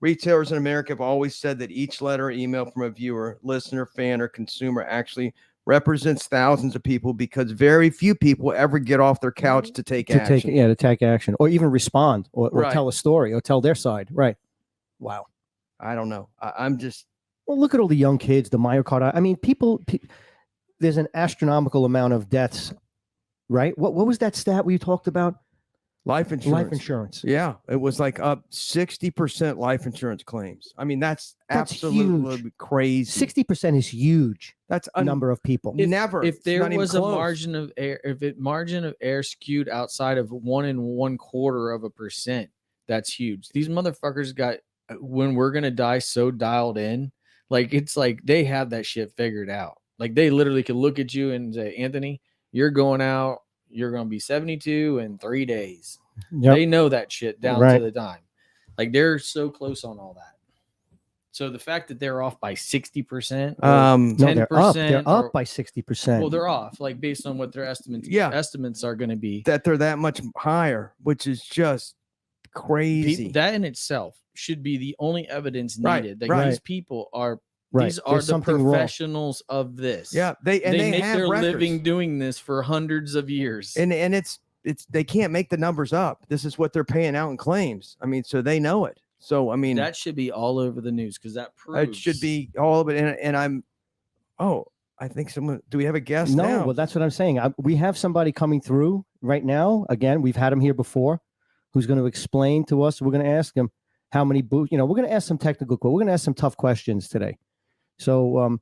retailers in America have always said that each letter or email from a viewer, listener, fan, or consumer actually represents thousands of people because very few people ever get off their couch to take action. To take action or even respond or Right. tell a story or tell their side. Right. Wow. I don't know. I'm just. Well, look at all the young kids, the myocarditis. I mean, there's an astronomical amount of deaths, right? What was that stat we talked about? Life insurance. Life insurance. Yeah, it was like up 60% life insurance claims. I mean, that's absolutely huge. crazy. 60% is huge. That's A number of people. never. If It's there not even was a close. margin of error, margin of error skewed outside of 1 1/4%, that's huge. These motherfuckers got when we're gonna die so dialed in, like it's like they have that shit figured out. Like they literally could look at you and say, Anthony, you're going out. You're gonna be 72 in 3 days. Yep. They know that shit down Right. to the dime. Like they're so close on all that. So the fact that they're off by 60%, No, they're up. 10%, They're up or- by 60%. well, they're off, like based on what their estimates are going to be. that they're that much higher, which is just crazy. That in itself should be the only evidence Right, needed that right. these people are Right. these are There's the something wrong. professionals of this. Yeah, they make have their records. living doing this for hundreds of years. and it's they can't make the numbers up. This is what they're paying out in claims. I mean, so they know it. So I mean, that should be all over the news because that proves it should be all of it. And I'm, I think someone. Do we have a guest No, now? well, that's what I'm saying. We have somebody coming through right now. Again, we've had him here before, who's going to explain to us. We're going to ask him how many booths. We're going to ask some technical. We're going to ask some tough questions today. So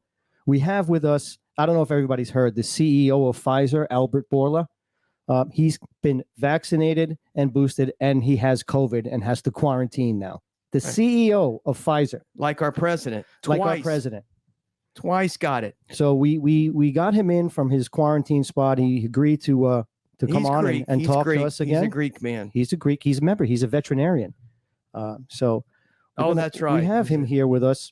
we have with us. I don't know if everybody's heard the CEO of Pfizer, Albert Bourla. He's been vaccinated and boosted, and he has COVID and has to quarantine now. The CEO of Pfizer, like our president, like our president. twice got it. So we got him in from his quarantine spot. He agreed to come He's on Greek. and He's talk Greek. to us again. He's a Greek man. He's a Greek. He's a member. He's a veterinarian. So That's right. We have him here with us,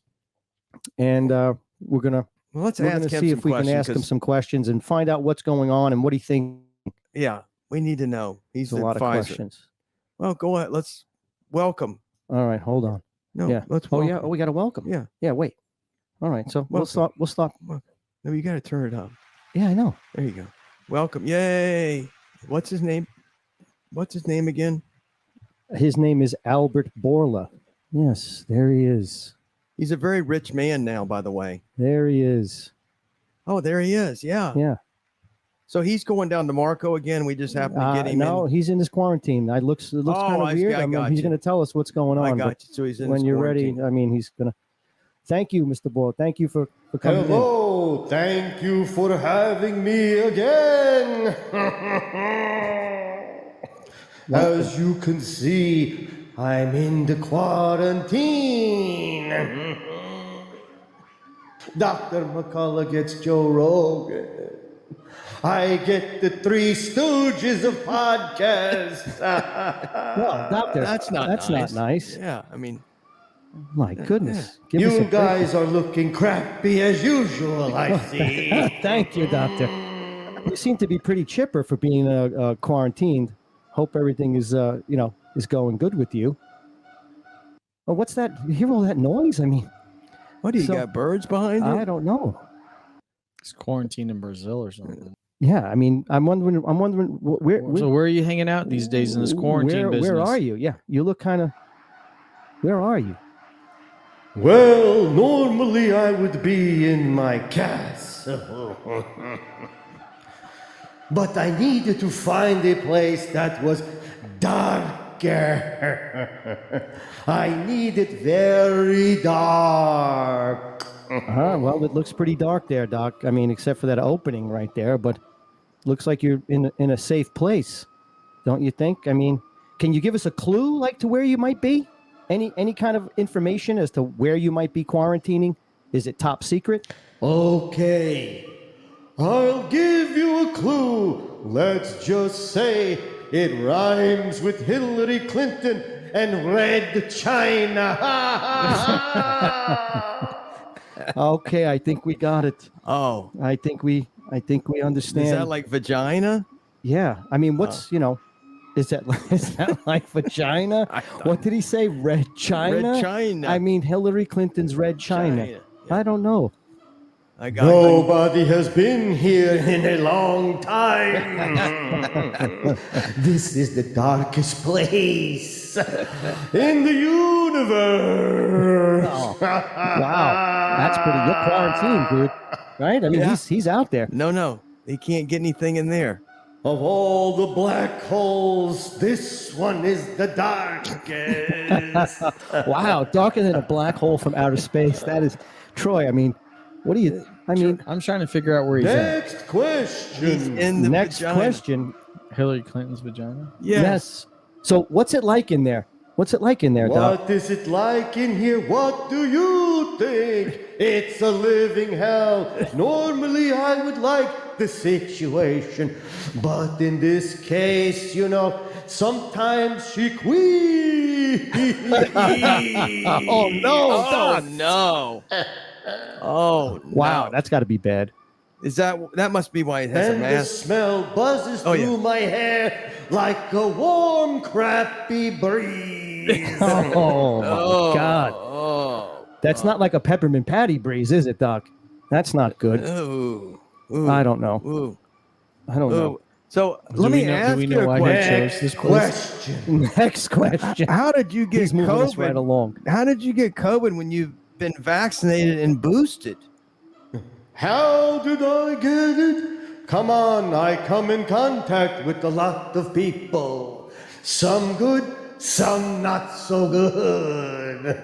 and we're gonna Let's ask him see some if we can questions, ask him 'cause- some questions and find out what's going on and what he thinks. Yeah, we need to know. He's A the lot of Pfizer. questions. Well, go ahead. Let's welcome. All right, hold on. No, Yeah. let's. Oh Welcome. yeah. Oh, we got to welcome. Yeah. Yeah. Wait. All right. So we'll start. We'll start. No, you got to turn it up. Yeah, I know. There you go. Welcome. Yay. What's his name? What's his name again? His name is Albert Bourla. Yes, there he is. He's a very rich man now, by the way. There he is. Oh, there he is. Yeah. Yeah. So he's going down to Marco again. We just happen to get him no, in. he's in his quarantine. It looks kind I of see, weird. I I mean, got he's you. going to tell us what's going on. I but got you. So he's in when his you're quarantine. ready, I mean, he's going to. Thank you, Mr. Boyle. Thank you for coming in. Hello, thank you for having me again. As you can see, I'm in the quarantine. Dr. McCullough gets Joe Rogan. I get the Three Stooges of podcasts. Well, doctor, That's not That's nice. not nice. Yeah. I mean, My goodness. Give us a You break. guys are looking crappy as usual, I see. Thank you, doctor. You seem to be pretty chipper for being quarantined. Hope everything is, is going good with you. Oh, what's that? You hear all that noise? I mean, What do you So, got? Birds behind you? I don't know. It's quarantine in Brazil or something. Yeah, I mean, I'm wondering where So where are you hanging out these days in this quarantine business? Where are you? Yeah, you look kind of. Where are you? Well, normally I would be in my castle. But I needed to find a place that was darker. I need it very dark. Well, it looks pretty dark there, Doc. I mean, except for that opening right there, but looks like you're in a safe place, don't you think? I mean, can you give us a clue, like, to where you might be? Any kind of information as to where you might be quarantining? Is it top secret? Okay, I'll give you a clue. Let's just say it rhymes with Hillary Clinton and Red China. Okay, I think we got it. Oh, I think we understand. is that like vagina? Yeah, I mean, what's is that like vagina? What did he say? Red China? Red China. I mean, Hillary Clinton's Red China. Yeah. I don't know. I got Nobody has been here in a long time. This is the darkest place in the universe. Wow, that's pretty. You're quarantined, dude. Right? I mean, Yeah. he's out there. No. He can't get anything in there. Of all the black holes, this one is the darkest. Wow, darker than a black hole from outer space. That is, Troy. I mean, what do you? I mean, I'm trying to figure out where he's at. Next question. He's in the next vagina. question. Hillary Clinton's vagina. Yes. So, what's it like in there? What's it like in there, Doc? What is it like in here? What do you think? It's a living hell. Normally, I would like the situation, but in this case, sometimes she queens. Oh no, Oh Doc! no. Oh Wow, no. that's got to be bad. Is that must be why it has a And the mask? smell buzzes Oh, yeah. through my hair like a warm, crappy breeze. Oh my God, Oh. that's not like a peppermint patty breeze, is it, Doc? That's not good. Ooh. I don't know. Ooh. I don't know. Ooh. So let me ask do we you know a why question. he chose this Question. Next question. How did you get He's moving us COVID? right along. How did you get COVID when you've been vaccinated and boosted? How did I get it? Come on, I come in contact with a lot of people. Some good, some not so good.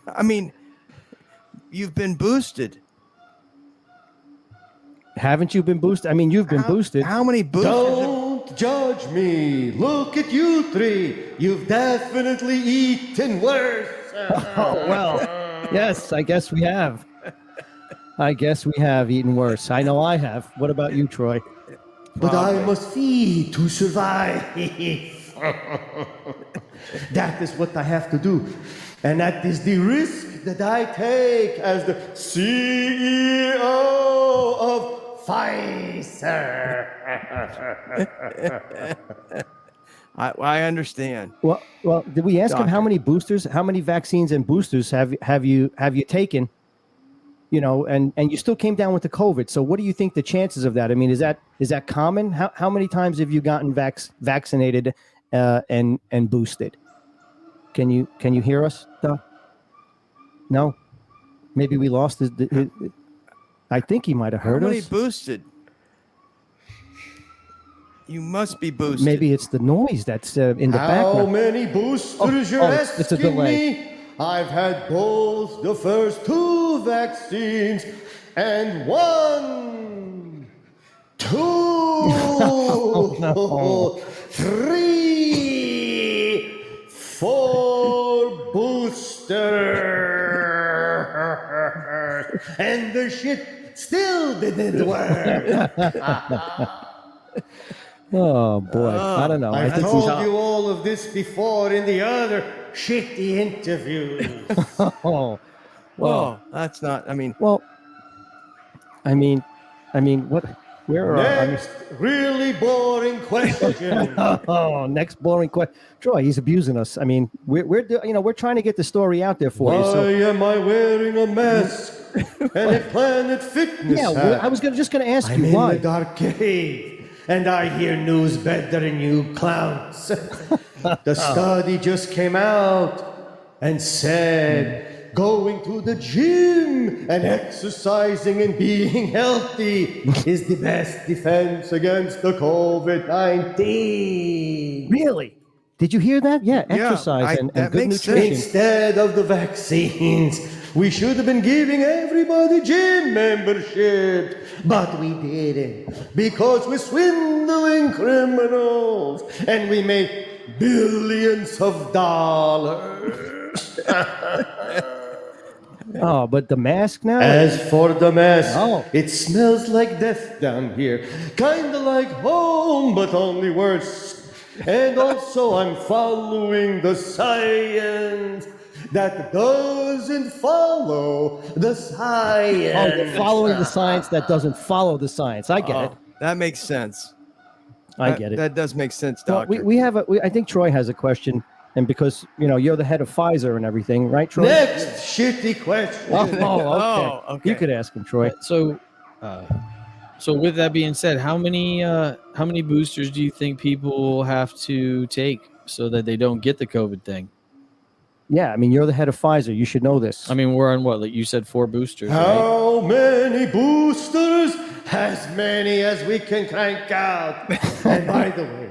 I mean, you've been boosted. Haven't you been boosted? I mean, you've been boosted. How many boosters? Don't judge me. Look at you three. You've definitely eaten worse. Oh, well, yes, I guess we have. I guess we have eaten worse. I know I have. What about you, Troy? But I must feed to survive. That is what I have to do. And that is the risk that I take as the CEO of Pfizer. I understand. Well, did we ask him how Doctor. many boosters, how many vaccines and boosters have you taken? And you still came down with the COVID. So what do you think the chances of that? I mean, is that common? How many times have you gotten vaccinated and boosted? Can you hear us, Doc? No, maybe we lost his I think he might have How heard many us. boosted? You must be boosted. Maybe it's the noise that's in the How background. many boosters you're it's a asking delay. me? I've had both the first 2 vaccines and 1, 2, no. 3, 4 boosters. And the shit still didn't work. Oh boy, I don't know. I I've think told he's. you all of this before in the other shitty interviews. Oh, Well, that's not. I mean, well. I mean, what? Where are Next, really boring question. Oh, next boring question. Troy, he's abusing us. I mean, we're trying to get the story out there for you. Why So am I wearing a mask and a Planet Fitness yeah, hat? I was just going to ask I'm you in why. the dark cave, and I hear news better than you clowns. The study just came out and said going to the gym and exercising and being healthy is the best defense against the COVID-19. Really? Did you hear that? Yeah, Yeah, exercise and that good makes nutrition. sense. Instead of the vaccines, we should have been giving everybody gym membership. But we didn't because we're swindling criminals and we make billions of dollars. Oh, but the mask now? As for the mask, Oh. it smells like death down here. Kinda like home, but only worse. And also, I'm following the science that doesn't follow the science. Oh, you're following the science that doesn't follow the science. I get it. That makes sense. I get it. That does make sense, Well, doctor. I think Troy has a question, and because you're the head of Pfizer and everything, right, Troy? Next shitty question. Oh, okay. Oh, okay. You could ask him, Troy. So, so with that being said, how many boosters do you think people will have to take so that they don't get the COVID thing? Yeah, I mean, you're the head of Pfizer. You should know this. I mean, we're on what? Like you said, 4 boosters, right? How many boosters? As many as we can crank out. And by the way,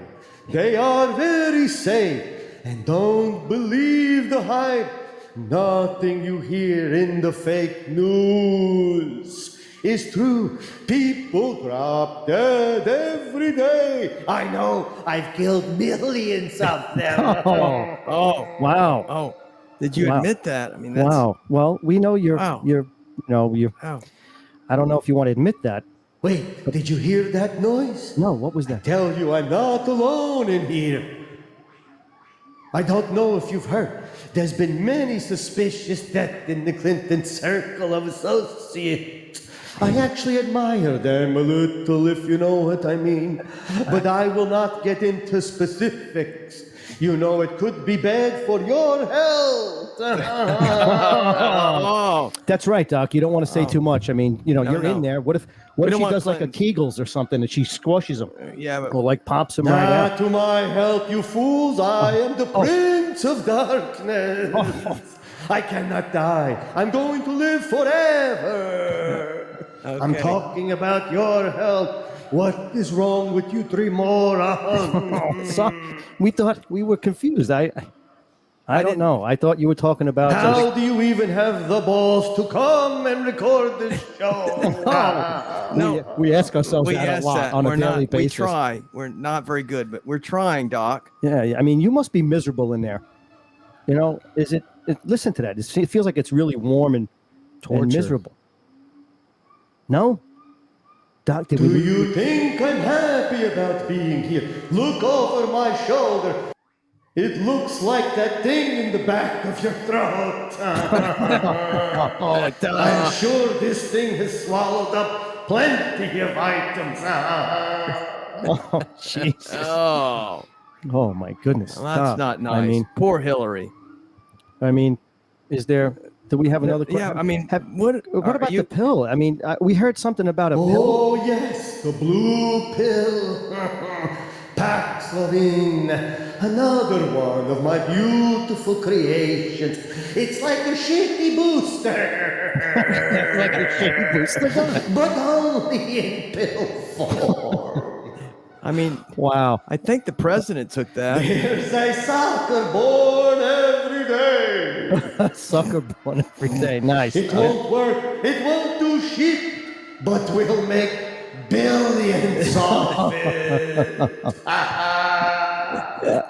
they are very safe. And don't believe the hype. Nothing you hear in the fake news is true. People drop dead every day. I know, I've killed millions of them. Oh, Wow. oh. Did you Wow. admit that? I mean, that's Wow. Well, we know you're, Wow. you're, Wow. I don't know if you want to admit that. Wait, did you hear that noise? No, what was that? Tell you I'm not alone in here. I don't know if you've heard. There's been many suspicious deaths in the Clinton circle of associates. I actually admire them a little, if you know what I mean. But I will not get into specifics. You know it could be bad for your health. Oh, That's right, Doc. You don't want to say too much. I mean, you're no. in there. What if don't she want does like a Kegels or something and she squashes him yeah, but or like pops him right Not out? to my health, you fools. I am the Prince of Darkness. I cannot die. I'm going to live forever. I'm Okay. talking about your health. What is wrong with you three morons? So, we thought we were confused. I don't didn't- know. I thought you were talking about. How do you even have the balls to come and record this show? no. we ask ourselves We that a asked lot that. on We're a daily not, we basis. try. We're not very good, but we're trying, Doc. Yeah, I mean, you must be miserable in there. Is it? Listen to that. It feels like it's really warm and Torture. miserable. No, Doc, did Do we? you think I'm happy about being here? Look over my shoulder. It looks like that thing in the back of your throat. Oh, it does. I'm sure this thing has swallowed up plenty of items. Oh, Jesus. Oh, Oh my goodness. well, that's Doc, not nice. Poor Hillary. I mean, is there? Do we have another? Yeah, I mean, what are about you- the pill? I mean, we heard something about a pill. Oh, yes, the blue pill. Paxlovid, another one of my beautiful creations. It's like a shitty booster. Like a shitty booster. But only in pill form. I mean, Wow. I think the president took that. There's a sucker born every day. Sucker born every day. Nice. It won't work. It won't do shit. But we'll make billions of it.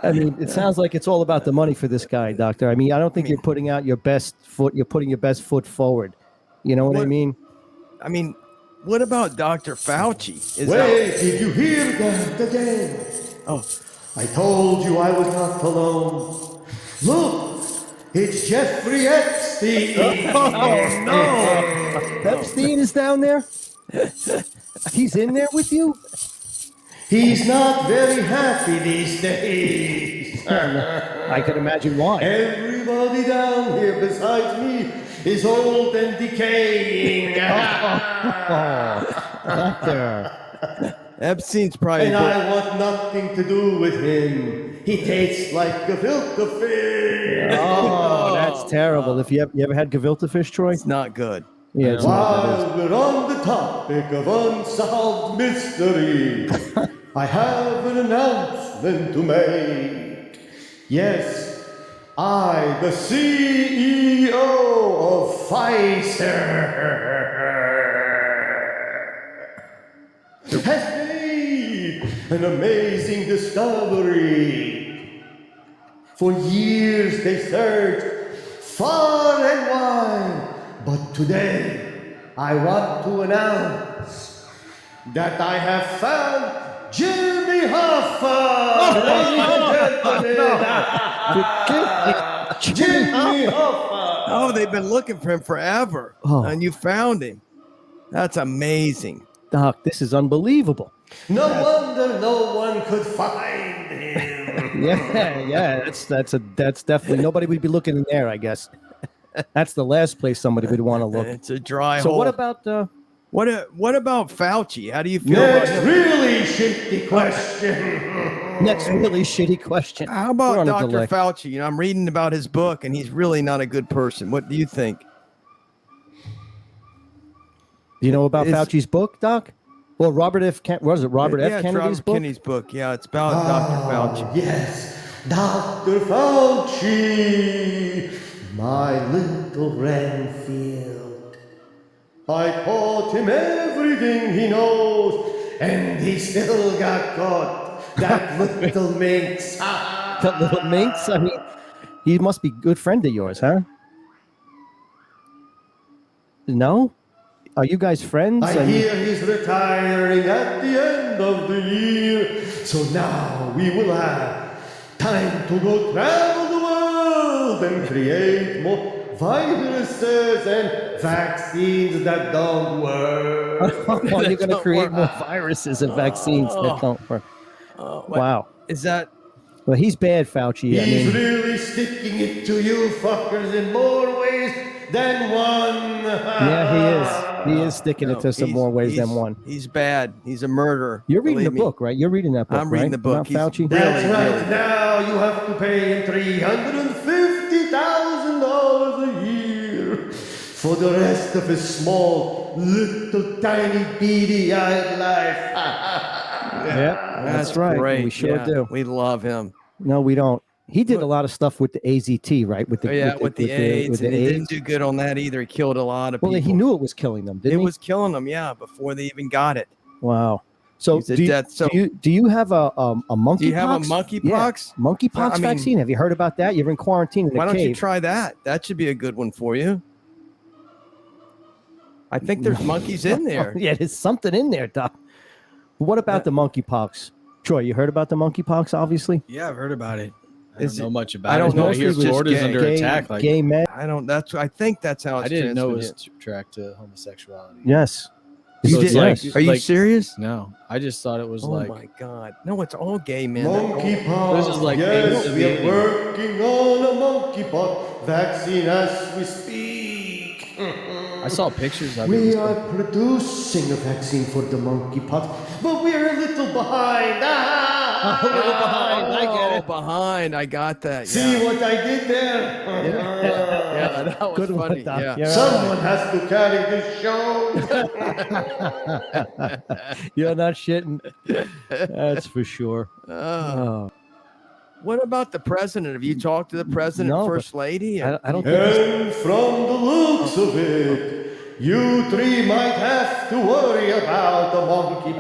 I mean, it sounds like it's all about the money for this guy, Doctor. I mean, I don't think you're putting out your best foot. You're putting your best foot forward. You know what I What- mean? I mean, what about Dr. Fauci? Wait, did you hear that again? Oh, I told you I was not alone. Look, it's Jeffrey Epstein. Epstein is down there. He's in there with you? He's not very happy these days. I can imagine why. Everybody down here besides me is old and decaying. Doctor. Epstein's probably. And I want nothing to do with him. He tastes like gefilte fish. Oh, that's terrible. If you ever had gefilte fish, Troy? It's not good. Yeah, it's not good. While we're on the topic of unsolved mystery, I have an announcement to make. Yes, I, the CEO of Pfizer, has made an amazing discovery. For years they searched far and wide, but today I want to announce that I have found Jimmy Hoffa! Jimmy Hoffa! Oh, they've been looking for him forever, and you found him. That's amazing. Doc, this is unbelievable. No wonder no one could find him. Yeah. That's definitely nobody would be looking in there, I guess. That's the last place somebody would want to look. It's a dry So hole. what about what about Fauci? How do you feel about Next him? really shitty question. next really shitty question? How We're about on a Dr. delay. Fauci? You know, I'm reading about his book, and he's really not a good person. What do you think? Do you know about Is- Fauci's book, Doc? Well, Robert F. F. Yeah, Kennedy's it's Robert book. Kennedy's book. Yeah, it's about Dr. Fauci. Yes, Dr. Fauci, my little Renfield. I taught him everything he knows, and he still got caught. That little minx. That little minx. I mean, he must be a good friend of yours, huh? No? Are you guys friends? I hear he's retiring at the end of the year, so now we will have time to go travel the world and create more viruses and vaccines that don't work. Oh, you're going to create more viruses and vaccines that don't work. Wow. Is that Well, he's bad, Fauci. I He's mean, really sticking it to you fuckers in more ways than one. yeah, he is. He is sticking it to some more ways than one. He's bad. He's a murderer. You're reading the Believe me. book, right? You're reading that book, I'm reading right? the book. About He's Fauci? That's Really, right. really. Now you have to pay him $350,000 a year for the rest of his small, little, tiny, beady-eyed life. Yeah, that's right. Great. We sure Yeah, do. We love him. No, we don't. He did a lot of stuff with the AZT, right? With the With the AIDS, with the and he didn't AIDS. do good on that either. He killed a lot of Well, people. he knew it was killing them, didn't it he? was killing them. Yeah, before they even got it. Wow. So He's a do you, death- so- do you have a monkeypox? Do you have a monkeypox? Yeah, monkeypox I mean- vaccine. Have you heard about that? You're in quarantine in a Why don't cave. you try that? That should be a good one for you. I think there's monkeys in there. Yeah, there's something in there, Doc. What about the monkeypox? Troy, you heard about the monkeypox, obviously? Yeah, I've heard about it. I Is don't know it- much I about don't it. know I if hear it's just Florida's gay- under attack. Like Gay men? I think that's how it's I didn't know it was transmitted. tracked to homosexuality. Yes. You So it's did- like- Are you like- serious? No, I just thought it was Oh like my God! No, it's all gay men. Monkeypox. This is like yes, AIDS we are of working on a monkeypox vaccine as we speak. I saw pictures of it. We are producing a vaccine for the monkeypox, but we're a little behind. A little behind. I get it. Behind. I got that. See Yeah. what I did there? Yeah, that was Good one, funny. Doc. Yeah. You're Someone has to carry this show. You're not shitting. That's for sure. Oh. What about the president? Have you talked to the president, No, first lady? I don't think he's- And from the looks of it, you three might have to worry about the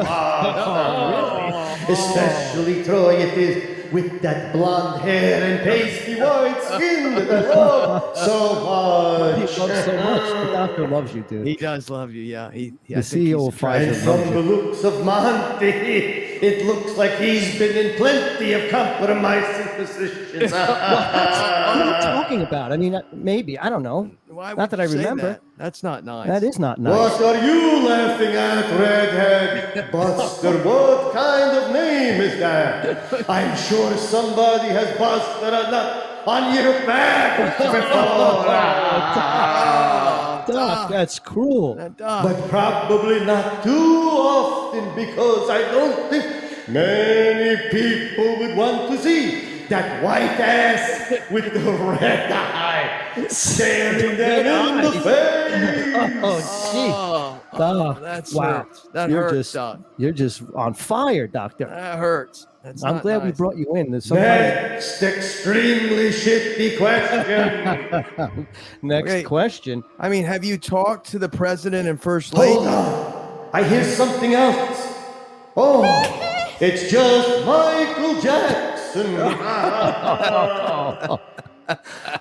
monkeypox. Especially Troy, it is with that blonde hair and pasty white skin that I love so he much. loves so much. The doctor loves you, dude. He does love you. Yeah. The CEO of And Pfizer from loves the you. looks of Monte, It looks like he's been in plenty of compromising positions. What are you talking about? I mean, maybe. I don't know. Why Not would that you I say remember. that? That's not nice. That is not nice. What are you laughing at, redhead? Buster, what kind of name is that? I'm sure somebody has busted a nut on your back before. Doc, that's cruel. But probably not too often, because I don't think many people would want to see that white ass with the red eye staring them in the face. Oh, gee. Doc, That's wow. hurts. That You're hurts, just, Doc. you're just on fire, Doctor. That hurts. That's I'm not glad we nice. brought you in. There's sometimes Next extremely shitty question. next Okay. question. I mean, have you talked to the president and first lady? Hold on. I hear something else. Oh, it's just Michael Jackson.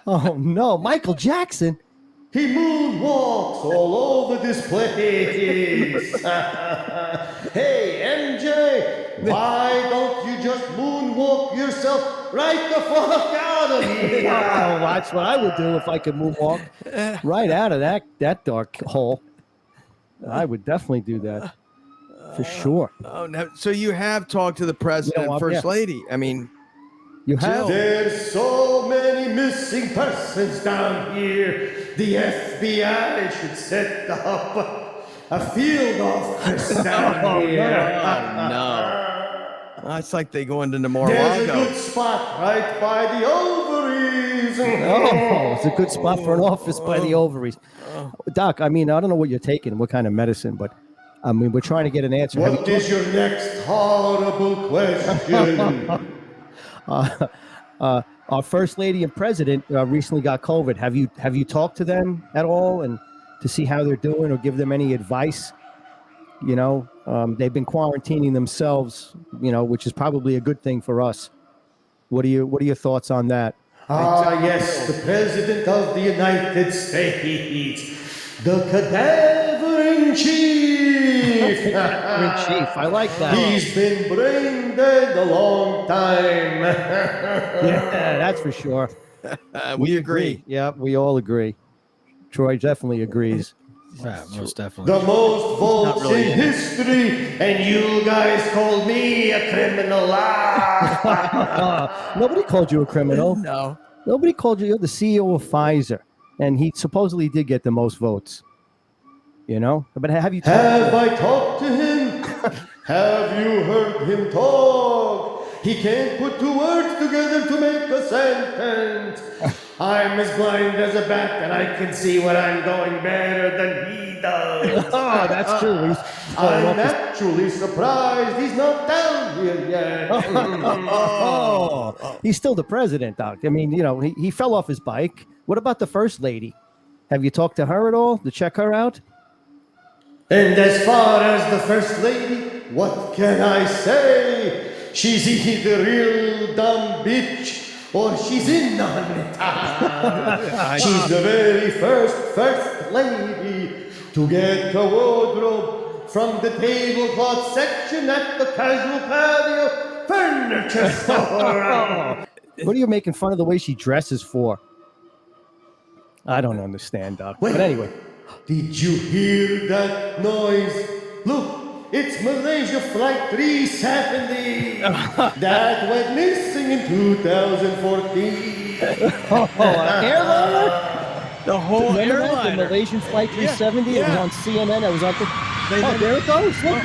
Oh no, Michael Jackson. He moonwalks all over this place. Hey, MJ, why don't you just moonwalk yourself right the fuck out of here? Oh, that's what I would do if I could moonwalk right out of that dark hole. I would definitely do that for sure. Oh, no. So you have talked to the president and first yeah. lady. I mean, You have. There's so many missing persons down here. The FBI should set up a field office down here. it's like they go into There's a Mar-a-Lago. good spot right by the ovaries. Oh, it's a good spot for an office by the ovaries. Doc, I mean, I don't know what you're taking, what kind of medicine, but I mean, we're trying to get an answer. What is your next horrible question? Our first lady and president recently got COVID. Have you talked to them at all and to see how they're doing or give them any advice? You know, they've been quarantining themselves, you know, which is probably a good thing for us. What are your thoughts on that? Yes, the President of the United States, the Cadaver-in-Chief. In chief, I like that. He's been brain dead a long time. Yeah, that's for sure. We agree. Yeah, we all agree. Troy definitely agrees. Yeah, most definitely. The most votes really in history, and you guys called me a criminal. Nobody called you a criminal. No. Nobody called you. You're the CEO of Pfizer, and he supposedly did get the most votes. You know, but have you? Have I talked to him? Have you heard him talk? He can't put two words together to make a sentence. I'm as blind as a bat, and I can see when I'm going better than he does. Oh, that's true. I'm actually surprised he's not down here yet. Oh, he's still the president, Doc. I mean, you know, he fell off his bike. What about the first lady? Have you talked to her at all to check her out? And as far as the First Lady, what can I say? She's either real dumb bitch or she's in on it. She's the very first lady to get a wardrobe from the tablecloth section at the casual patio furniture store. What are you making fun of the way she dresses for? I don't understand, Doc. Wait. But anyway. Did you hear that noise? Look, it's Malaysia Flight 370. That went missing in 2014. Airliner? The whole Remember that? airline. The Malaysian Flight 370? It was yeah. on CNN. It was on. There it goes. Look.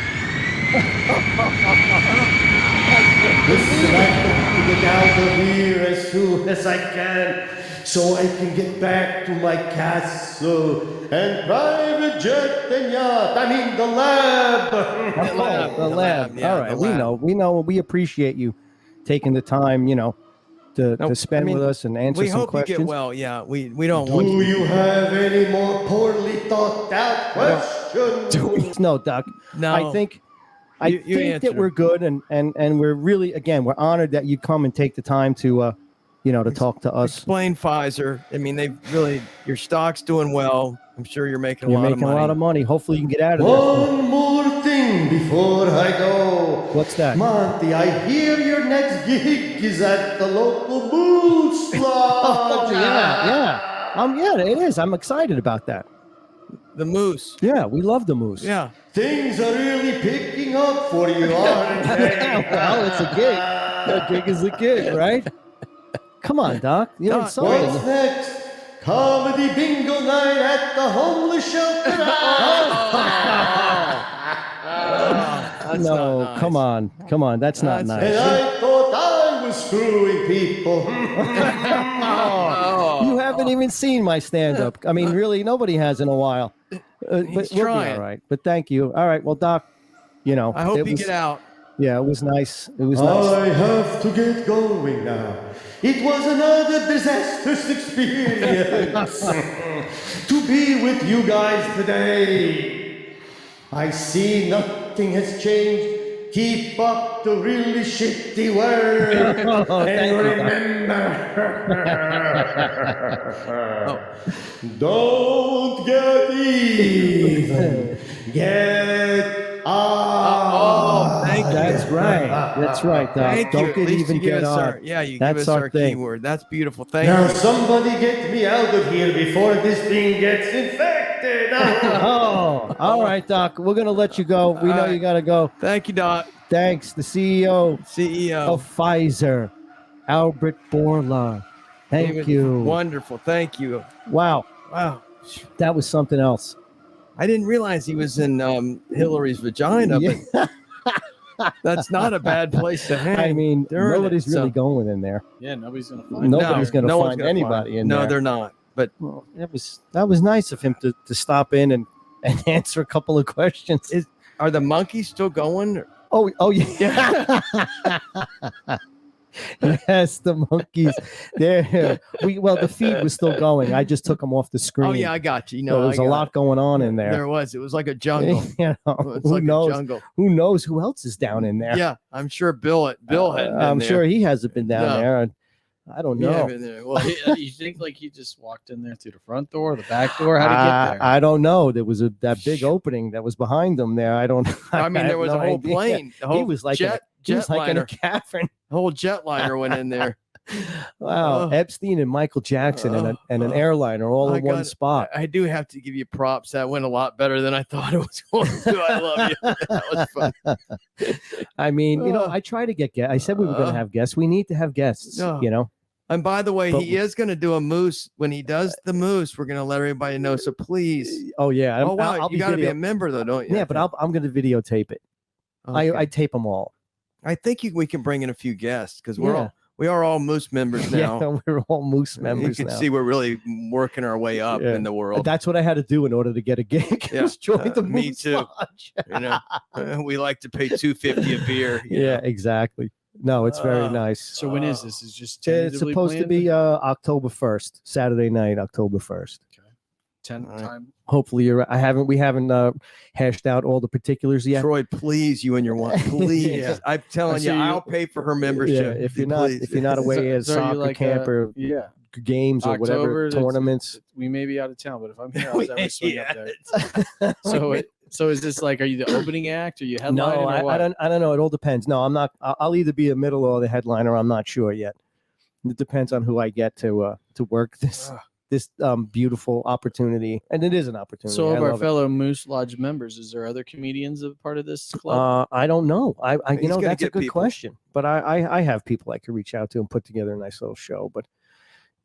Listen, I have to get out of here as soon as I can, so I can get back to my castle and private jet and yacht. I mean the lab. The lab. Yeah, All right. the We lab. know. We know. We appreciate you taking the time, you know, to spend with us and answer We some hope questions. you get well. Yeah, we don't want Do you. you have any more poorly thought out questions? No, Doc. No. I think You think answered that we're good, and we're really, again, we're honored that you come and take the time to you know, to talk to us. Explain Pfizer. I mean, your stock's doing well. I'm sure you're making You're a lot making of money. a lot of money. Hopefully you can get out of this. One more thing, thing before I go. What's that? Monty, I hear your next gig is at the local Moose Lodge. Yeah, it is. I'm excited about that. The moose. Yeah, we love the moose. Yeah. Things are really picking up for you, aren't they? Well, it's a gig. A gig is a gig, right? Come on, Doc. You know, Doc, something. What's next? Comedy bingo night at the homeless shelter. That's No, not nice. come on. That's not That's- And nice. I thought I was screwing people. You haven't even seen my stand-up. I mean, really, nobody has in a while. But He's we'll be trying. all right. But thank you. All right. Well, Doc, you know, I hope it you was, get out. Yeah, it was nice. It was nice. I have to get going now. It was another disastrous experience to be with you guys today. I see nothing has changed. Keep up the really shitty work. And remember, don't get even. Get off. Thank you. That's right. That's right, Doc. Thank you. Don't At get least even you give get us on. our, yeah, you That's give us our our thing. keyword. That's beautiful. Thank Now you. somebody get me out of here before this thing gets infected. Oh, all right, Doc. We're gonna let you go. We know All right. you gotta go. Thank you, Doc. Thanks, the CEO CEO. of Pfizer, Albert Bourla. He Thank was you. Wonderful. Thank you. Wow, Wow. that was something else. I didn't realize he was in Hillary's vagina, Yeah. but that's not a bad place to hang. I mean, Darn it. nobody's really So- going in there. Yeah, nobody's gonna find. Nobody's No, gonna no one's find gonna anybody in no, there. they're not. But Well, that was nice of him to stop in and answer a couple of questions. are the monkeys still going? Oh yeah. Yes, the monkeys. There. The feed was still going. I just took them off the screen. Oh yeah, I got you. You So know, there was I a got lot going on in there. There was. It was like a jungle. You know, It's who like knows? a jungle. Who knows who else is down in there? Yeah, I'm sure Bill hadn't been I'm there. sure he hasn't been down No. there. And I don't He know. hadn't been there. Well, You think like he just walked in there through the front door, the back door? How did he get there? I don't know. There was that big opening that was behind them there. I don't. I mean, have there was no a whole idea. plane. The whole He was like he was like in a jetliner. cavern. The whole jetliner went in there. Wow, Oh. Epstein and Michael Jackson and an Oh. airliner all I in one got- spot. I do have to give you props. That went a lot better than I thought it was going to. I love you. That was fun. I mean, Oh. I try to get guests. I said we were going to have guests. We need to have guests. Oh. You know. And by the way, But- he is going to do a moose. When he does the moose, we're going to let everybody know. So please. Oh yeah. Oh, wow. I'll You be got to be video- a member, though, don't you? Yeah, but I'm going to videotape it. Okay. I tape them all. I think we can bring in a few guests because Yeah. we are all moose members now. Yeah, we're all Moose members you can now. see we're really working our way up Yeah. in the world. That's what I had to do in order to get a gig. Yeah. was join the Me Moose too. Lodge. You know, we like to pay $2.50 a beer. you Yeah, know. exactly. No, it's very Oh. nice. So when is this? Is just It's tentatively supposed to planned? be October 1st, Saturday night, October 1st. 10 All right. time. Hopefully we haven't hashed out all the particulars yet. Troy, please, you and your wife, please. Yeah. I'm telling So you, you- I'll pay for her Yeah, membership. if you're not away at So are you soccer like, camp or Yeah, games or whatever October, that's- tournaments. we may be out of town, but if I'm here, I'll ever swing up there. Yeah. So is this like, are you the opening act? Are you headlining? No, or I what? don't know. It all depends. No, I'm not. I'll either be a middle or the headliner. I'm not sure yet. It depends on who I get to work this Ugh. this beautiful opportunity, and it is an opportunity. So I of our love it. fellow Moose Lodge members, is there other comedians a part of this club? I don't know. I He's gonna that's a get good people. question. But I have people I could reach out to and put together a nice little show. But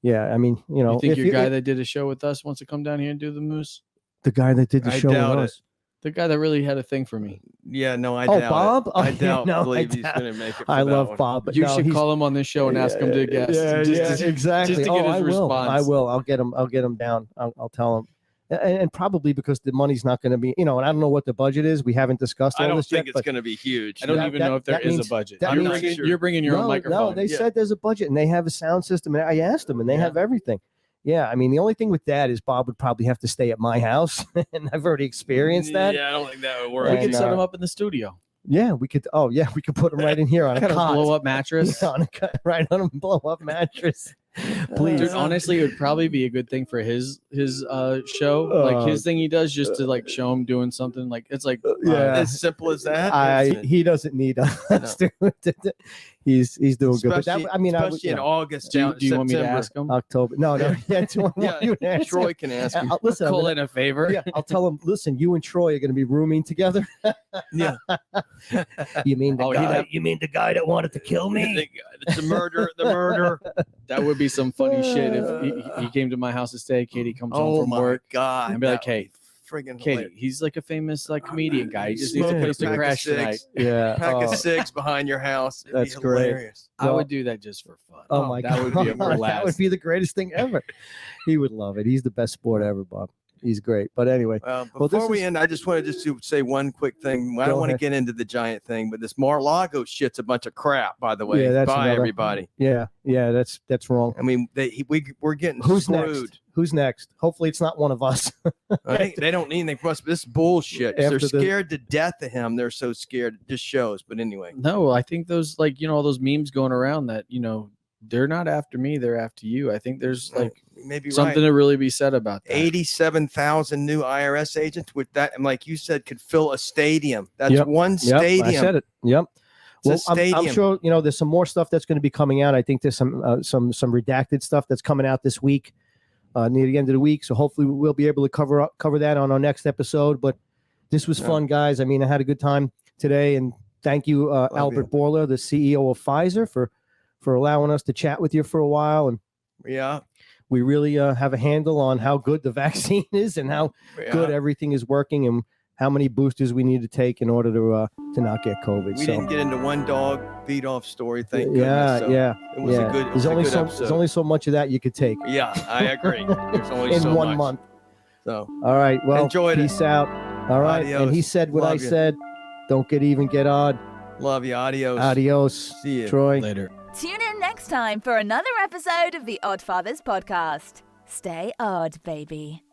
yeah, I mean, you think if your guy that did a show with us wants to come down here and do the Moose? the guy that did the I show with doubt it. us. The guy that really had a thing for me. Yeah, no, I Oh, doubt Bob? it. Oh, I yeah, doubt no, I believe he's doubt- going to make it. For I that love one. Bob, but You no, should he's- call him on this show and ask him to guest. Yeah, just to- exactly. just to get his I will. response. I will. I'll get him down. I'll tell him. And probably because the money's not going to be, and I don't know what the budget is. We haven't discussed all I don't this think yet. it's going to be huge. I don't That- even that- know if there that is means- a budget. that You're means- bringing your own microphone. No, they Yeah. said there's a budget and they have a sound system. And I asked them, and they Yeah. have everything. Yeah, I mean, the only thing with that is Bob would probably have to stay at my house, and I've already experienced that. Yeah, I don't think that would we work. And, could set him uh, up in the studio. Yeah, we could. Oh, yeah, we could put him right in here on a Kind of cot. blow up mattress. Yeah, on a cot, right on a blow up mattress. Please. Dude, honestly, it would probably be a good thing for his show. Like his thing he does just to like show him doing something. Like it's like Yeah. As simple as that. He doesn't need us to. He's doing good. But Especially, that, I mean, I would, especially in know, August. do down you want me to September. ask him? October. No. Yeah, you ask Troy him. can ask him. Listen, I'm Call gonna- in a favor. yeah, I'll tell him. Listen, you and Troy are going to be rooming together. Yeah. You mean the Oh, guy? You mean the guy that wanted to kill me? The murder. That would be some funny shit if he came to my house to stay. Katie comes home Oh from my work. God. And be like, that would hey, be friggin' Katie, hilarious. he's like a famous like comedian guy. He just needs a Smoking place to pack of crash cigs. tonight. Yeah. Pack oh, of six behind your house. It'd That's be great. hilarious. I Well- would do that just for fun. oh my that God. would be a that blast. would be the greatest thing ever. He would love it. He's the best sport ever, Bob. He's great. But anyway, Before Well, this we is- end, I just wanted to say one quick thing. I Go don't want to ahead. get into the giant thing, but this Mar-a-Lago shit's a bunch of crap, by the way. Yeah, that's Bye, another- everybody. yeah, that's wrong. I mean, we're getting Who's screwed. next? Who's next? Hopefully, it's not one of us. I think they don't need anything from us. This bullshit. After They're the- scared to death of him. They're so scared. It just shows. But anyway, No, I think those like all those memes going around that they're not after me, they're after you. I think there's like maybe something right. to really be said about that. 87,000 new IRS agents with that, and like you said, could fill a stadium. That's Yep. one Yep, stadium. I said it. Yep. It's a Well, I'm stadium. sure there's some more stuff that's going to be coming out. I think there's some redacted stuff that's coming out this week, near the end of the week. So hopefully we'll be able to cover that on our next episode. But this was Yeah. fun, guys. I mean, I had a good time today, and thank you, Albert Bourla, the CEO of Pfizer, for allowing us to chat with you for a while. And Yeah. we really have a handle on how good the vaccine is and how Yeah. good everything is working and how many boosters we need to take in order to not get COVID. We so didn't get into one dog beat off story. Thank yeah, goodness. So yeah, It was yeah. a good. It There's was a only good so episode. there's only so much of that you could take Yeah, I agree. There's only in so 1 much. month. So All right, well, Enjoyed it. peace out. All right, and he Adios. said what I Love you. said. Don't get even, get odd. love you. Adios. Adios, See you. Troy. Later. Tune in next time for another episode of the Oddfathers podcast. Stay odd, baby.